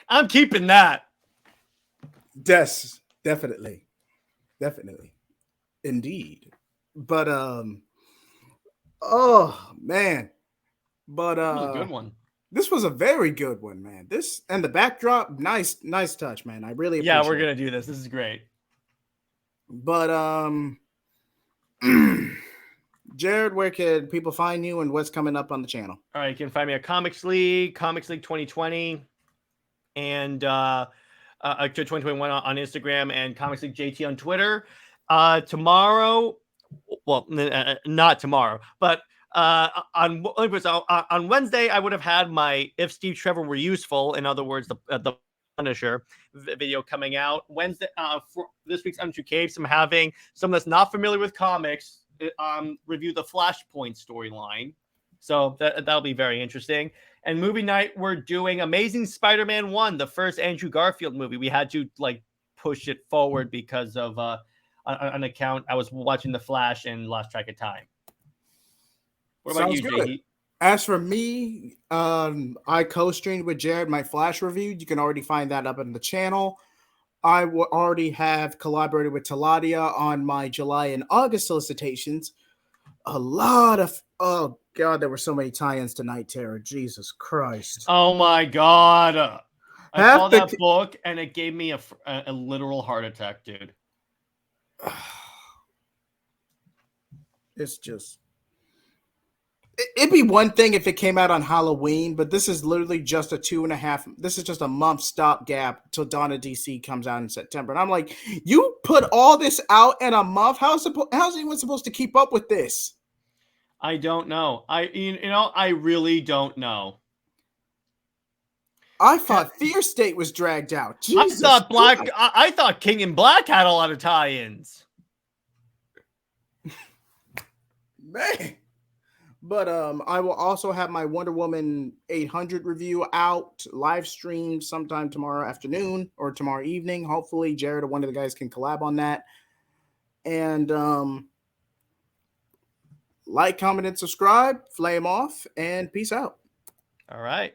I'm keeping that. Yes. Definitely. Indeed. But oh man. But this was a good one. This was a very good one, man. This and the backdrop, nice touch, man. I really appreciate we're gonna do this. This is great. But Jared, where can people find you and what's coming up on the channel? All right, you can find me at Comics League 2020, and 2021 on Instagram, and Comics League JT on Twitter. Tomorrow, well, not tomorrow, but on Wednesday, I would have had my If Steve Trevor Were Useful, in other words, the Punisher video coming out. Wednesday, for this week's Untrue Capes, I'm having someone that's not familiar with comics review the Flashpoint storyline. So that'll be very interesting. And movie night, we're doing Amazing Spider-Man 1, the first Andrew Garfield movie. We had to like push it forward because of an account. I was watching The Flash and lost track of time. What about Sounds you, good. JD? As for me, I co-streamed with Jared my Flash review. You can already find that up on the channel. I already have collaborated with Taladia on my July and August solicitations. A lot of, oh God, there were so many tie-ins tonight, Tara. Jesus Christ. Oh my God. I Half saw the- that book and it gave me a literal heart attack, dude. It's just, it'd be one thing if it came out on Halloween, but this is literally just a 2.5. This is just a month stopgap till Dawn of DC comes out in September. And I'm like, you put all this out in a month? How's anyone supposed to keep up with this? I don't know. I really don't know. I thought Fear State was dragged out. Jesus I thought King in Black had a lot of tie-ins. Man. But I will also have my Wonder Woman 800 review out, live streamed sometime tomorrow afternoon or tomorrow evening. Hopefully Jared or one of the guys can collab on that. And like, comment, and subscribe. Flame off, and peace out. All right.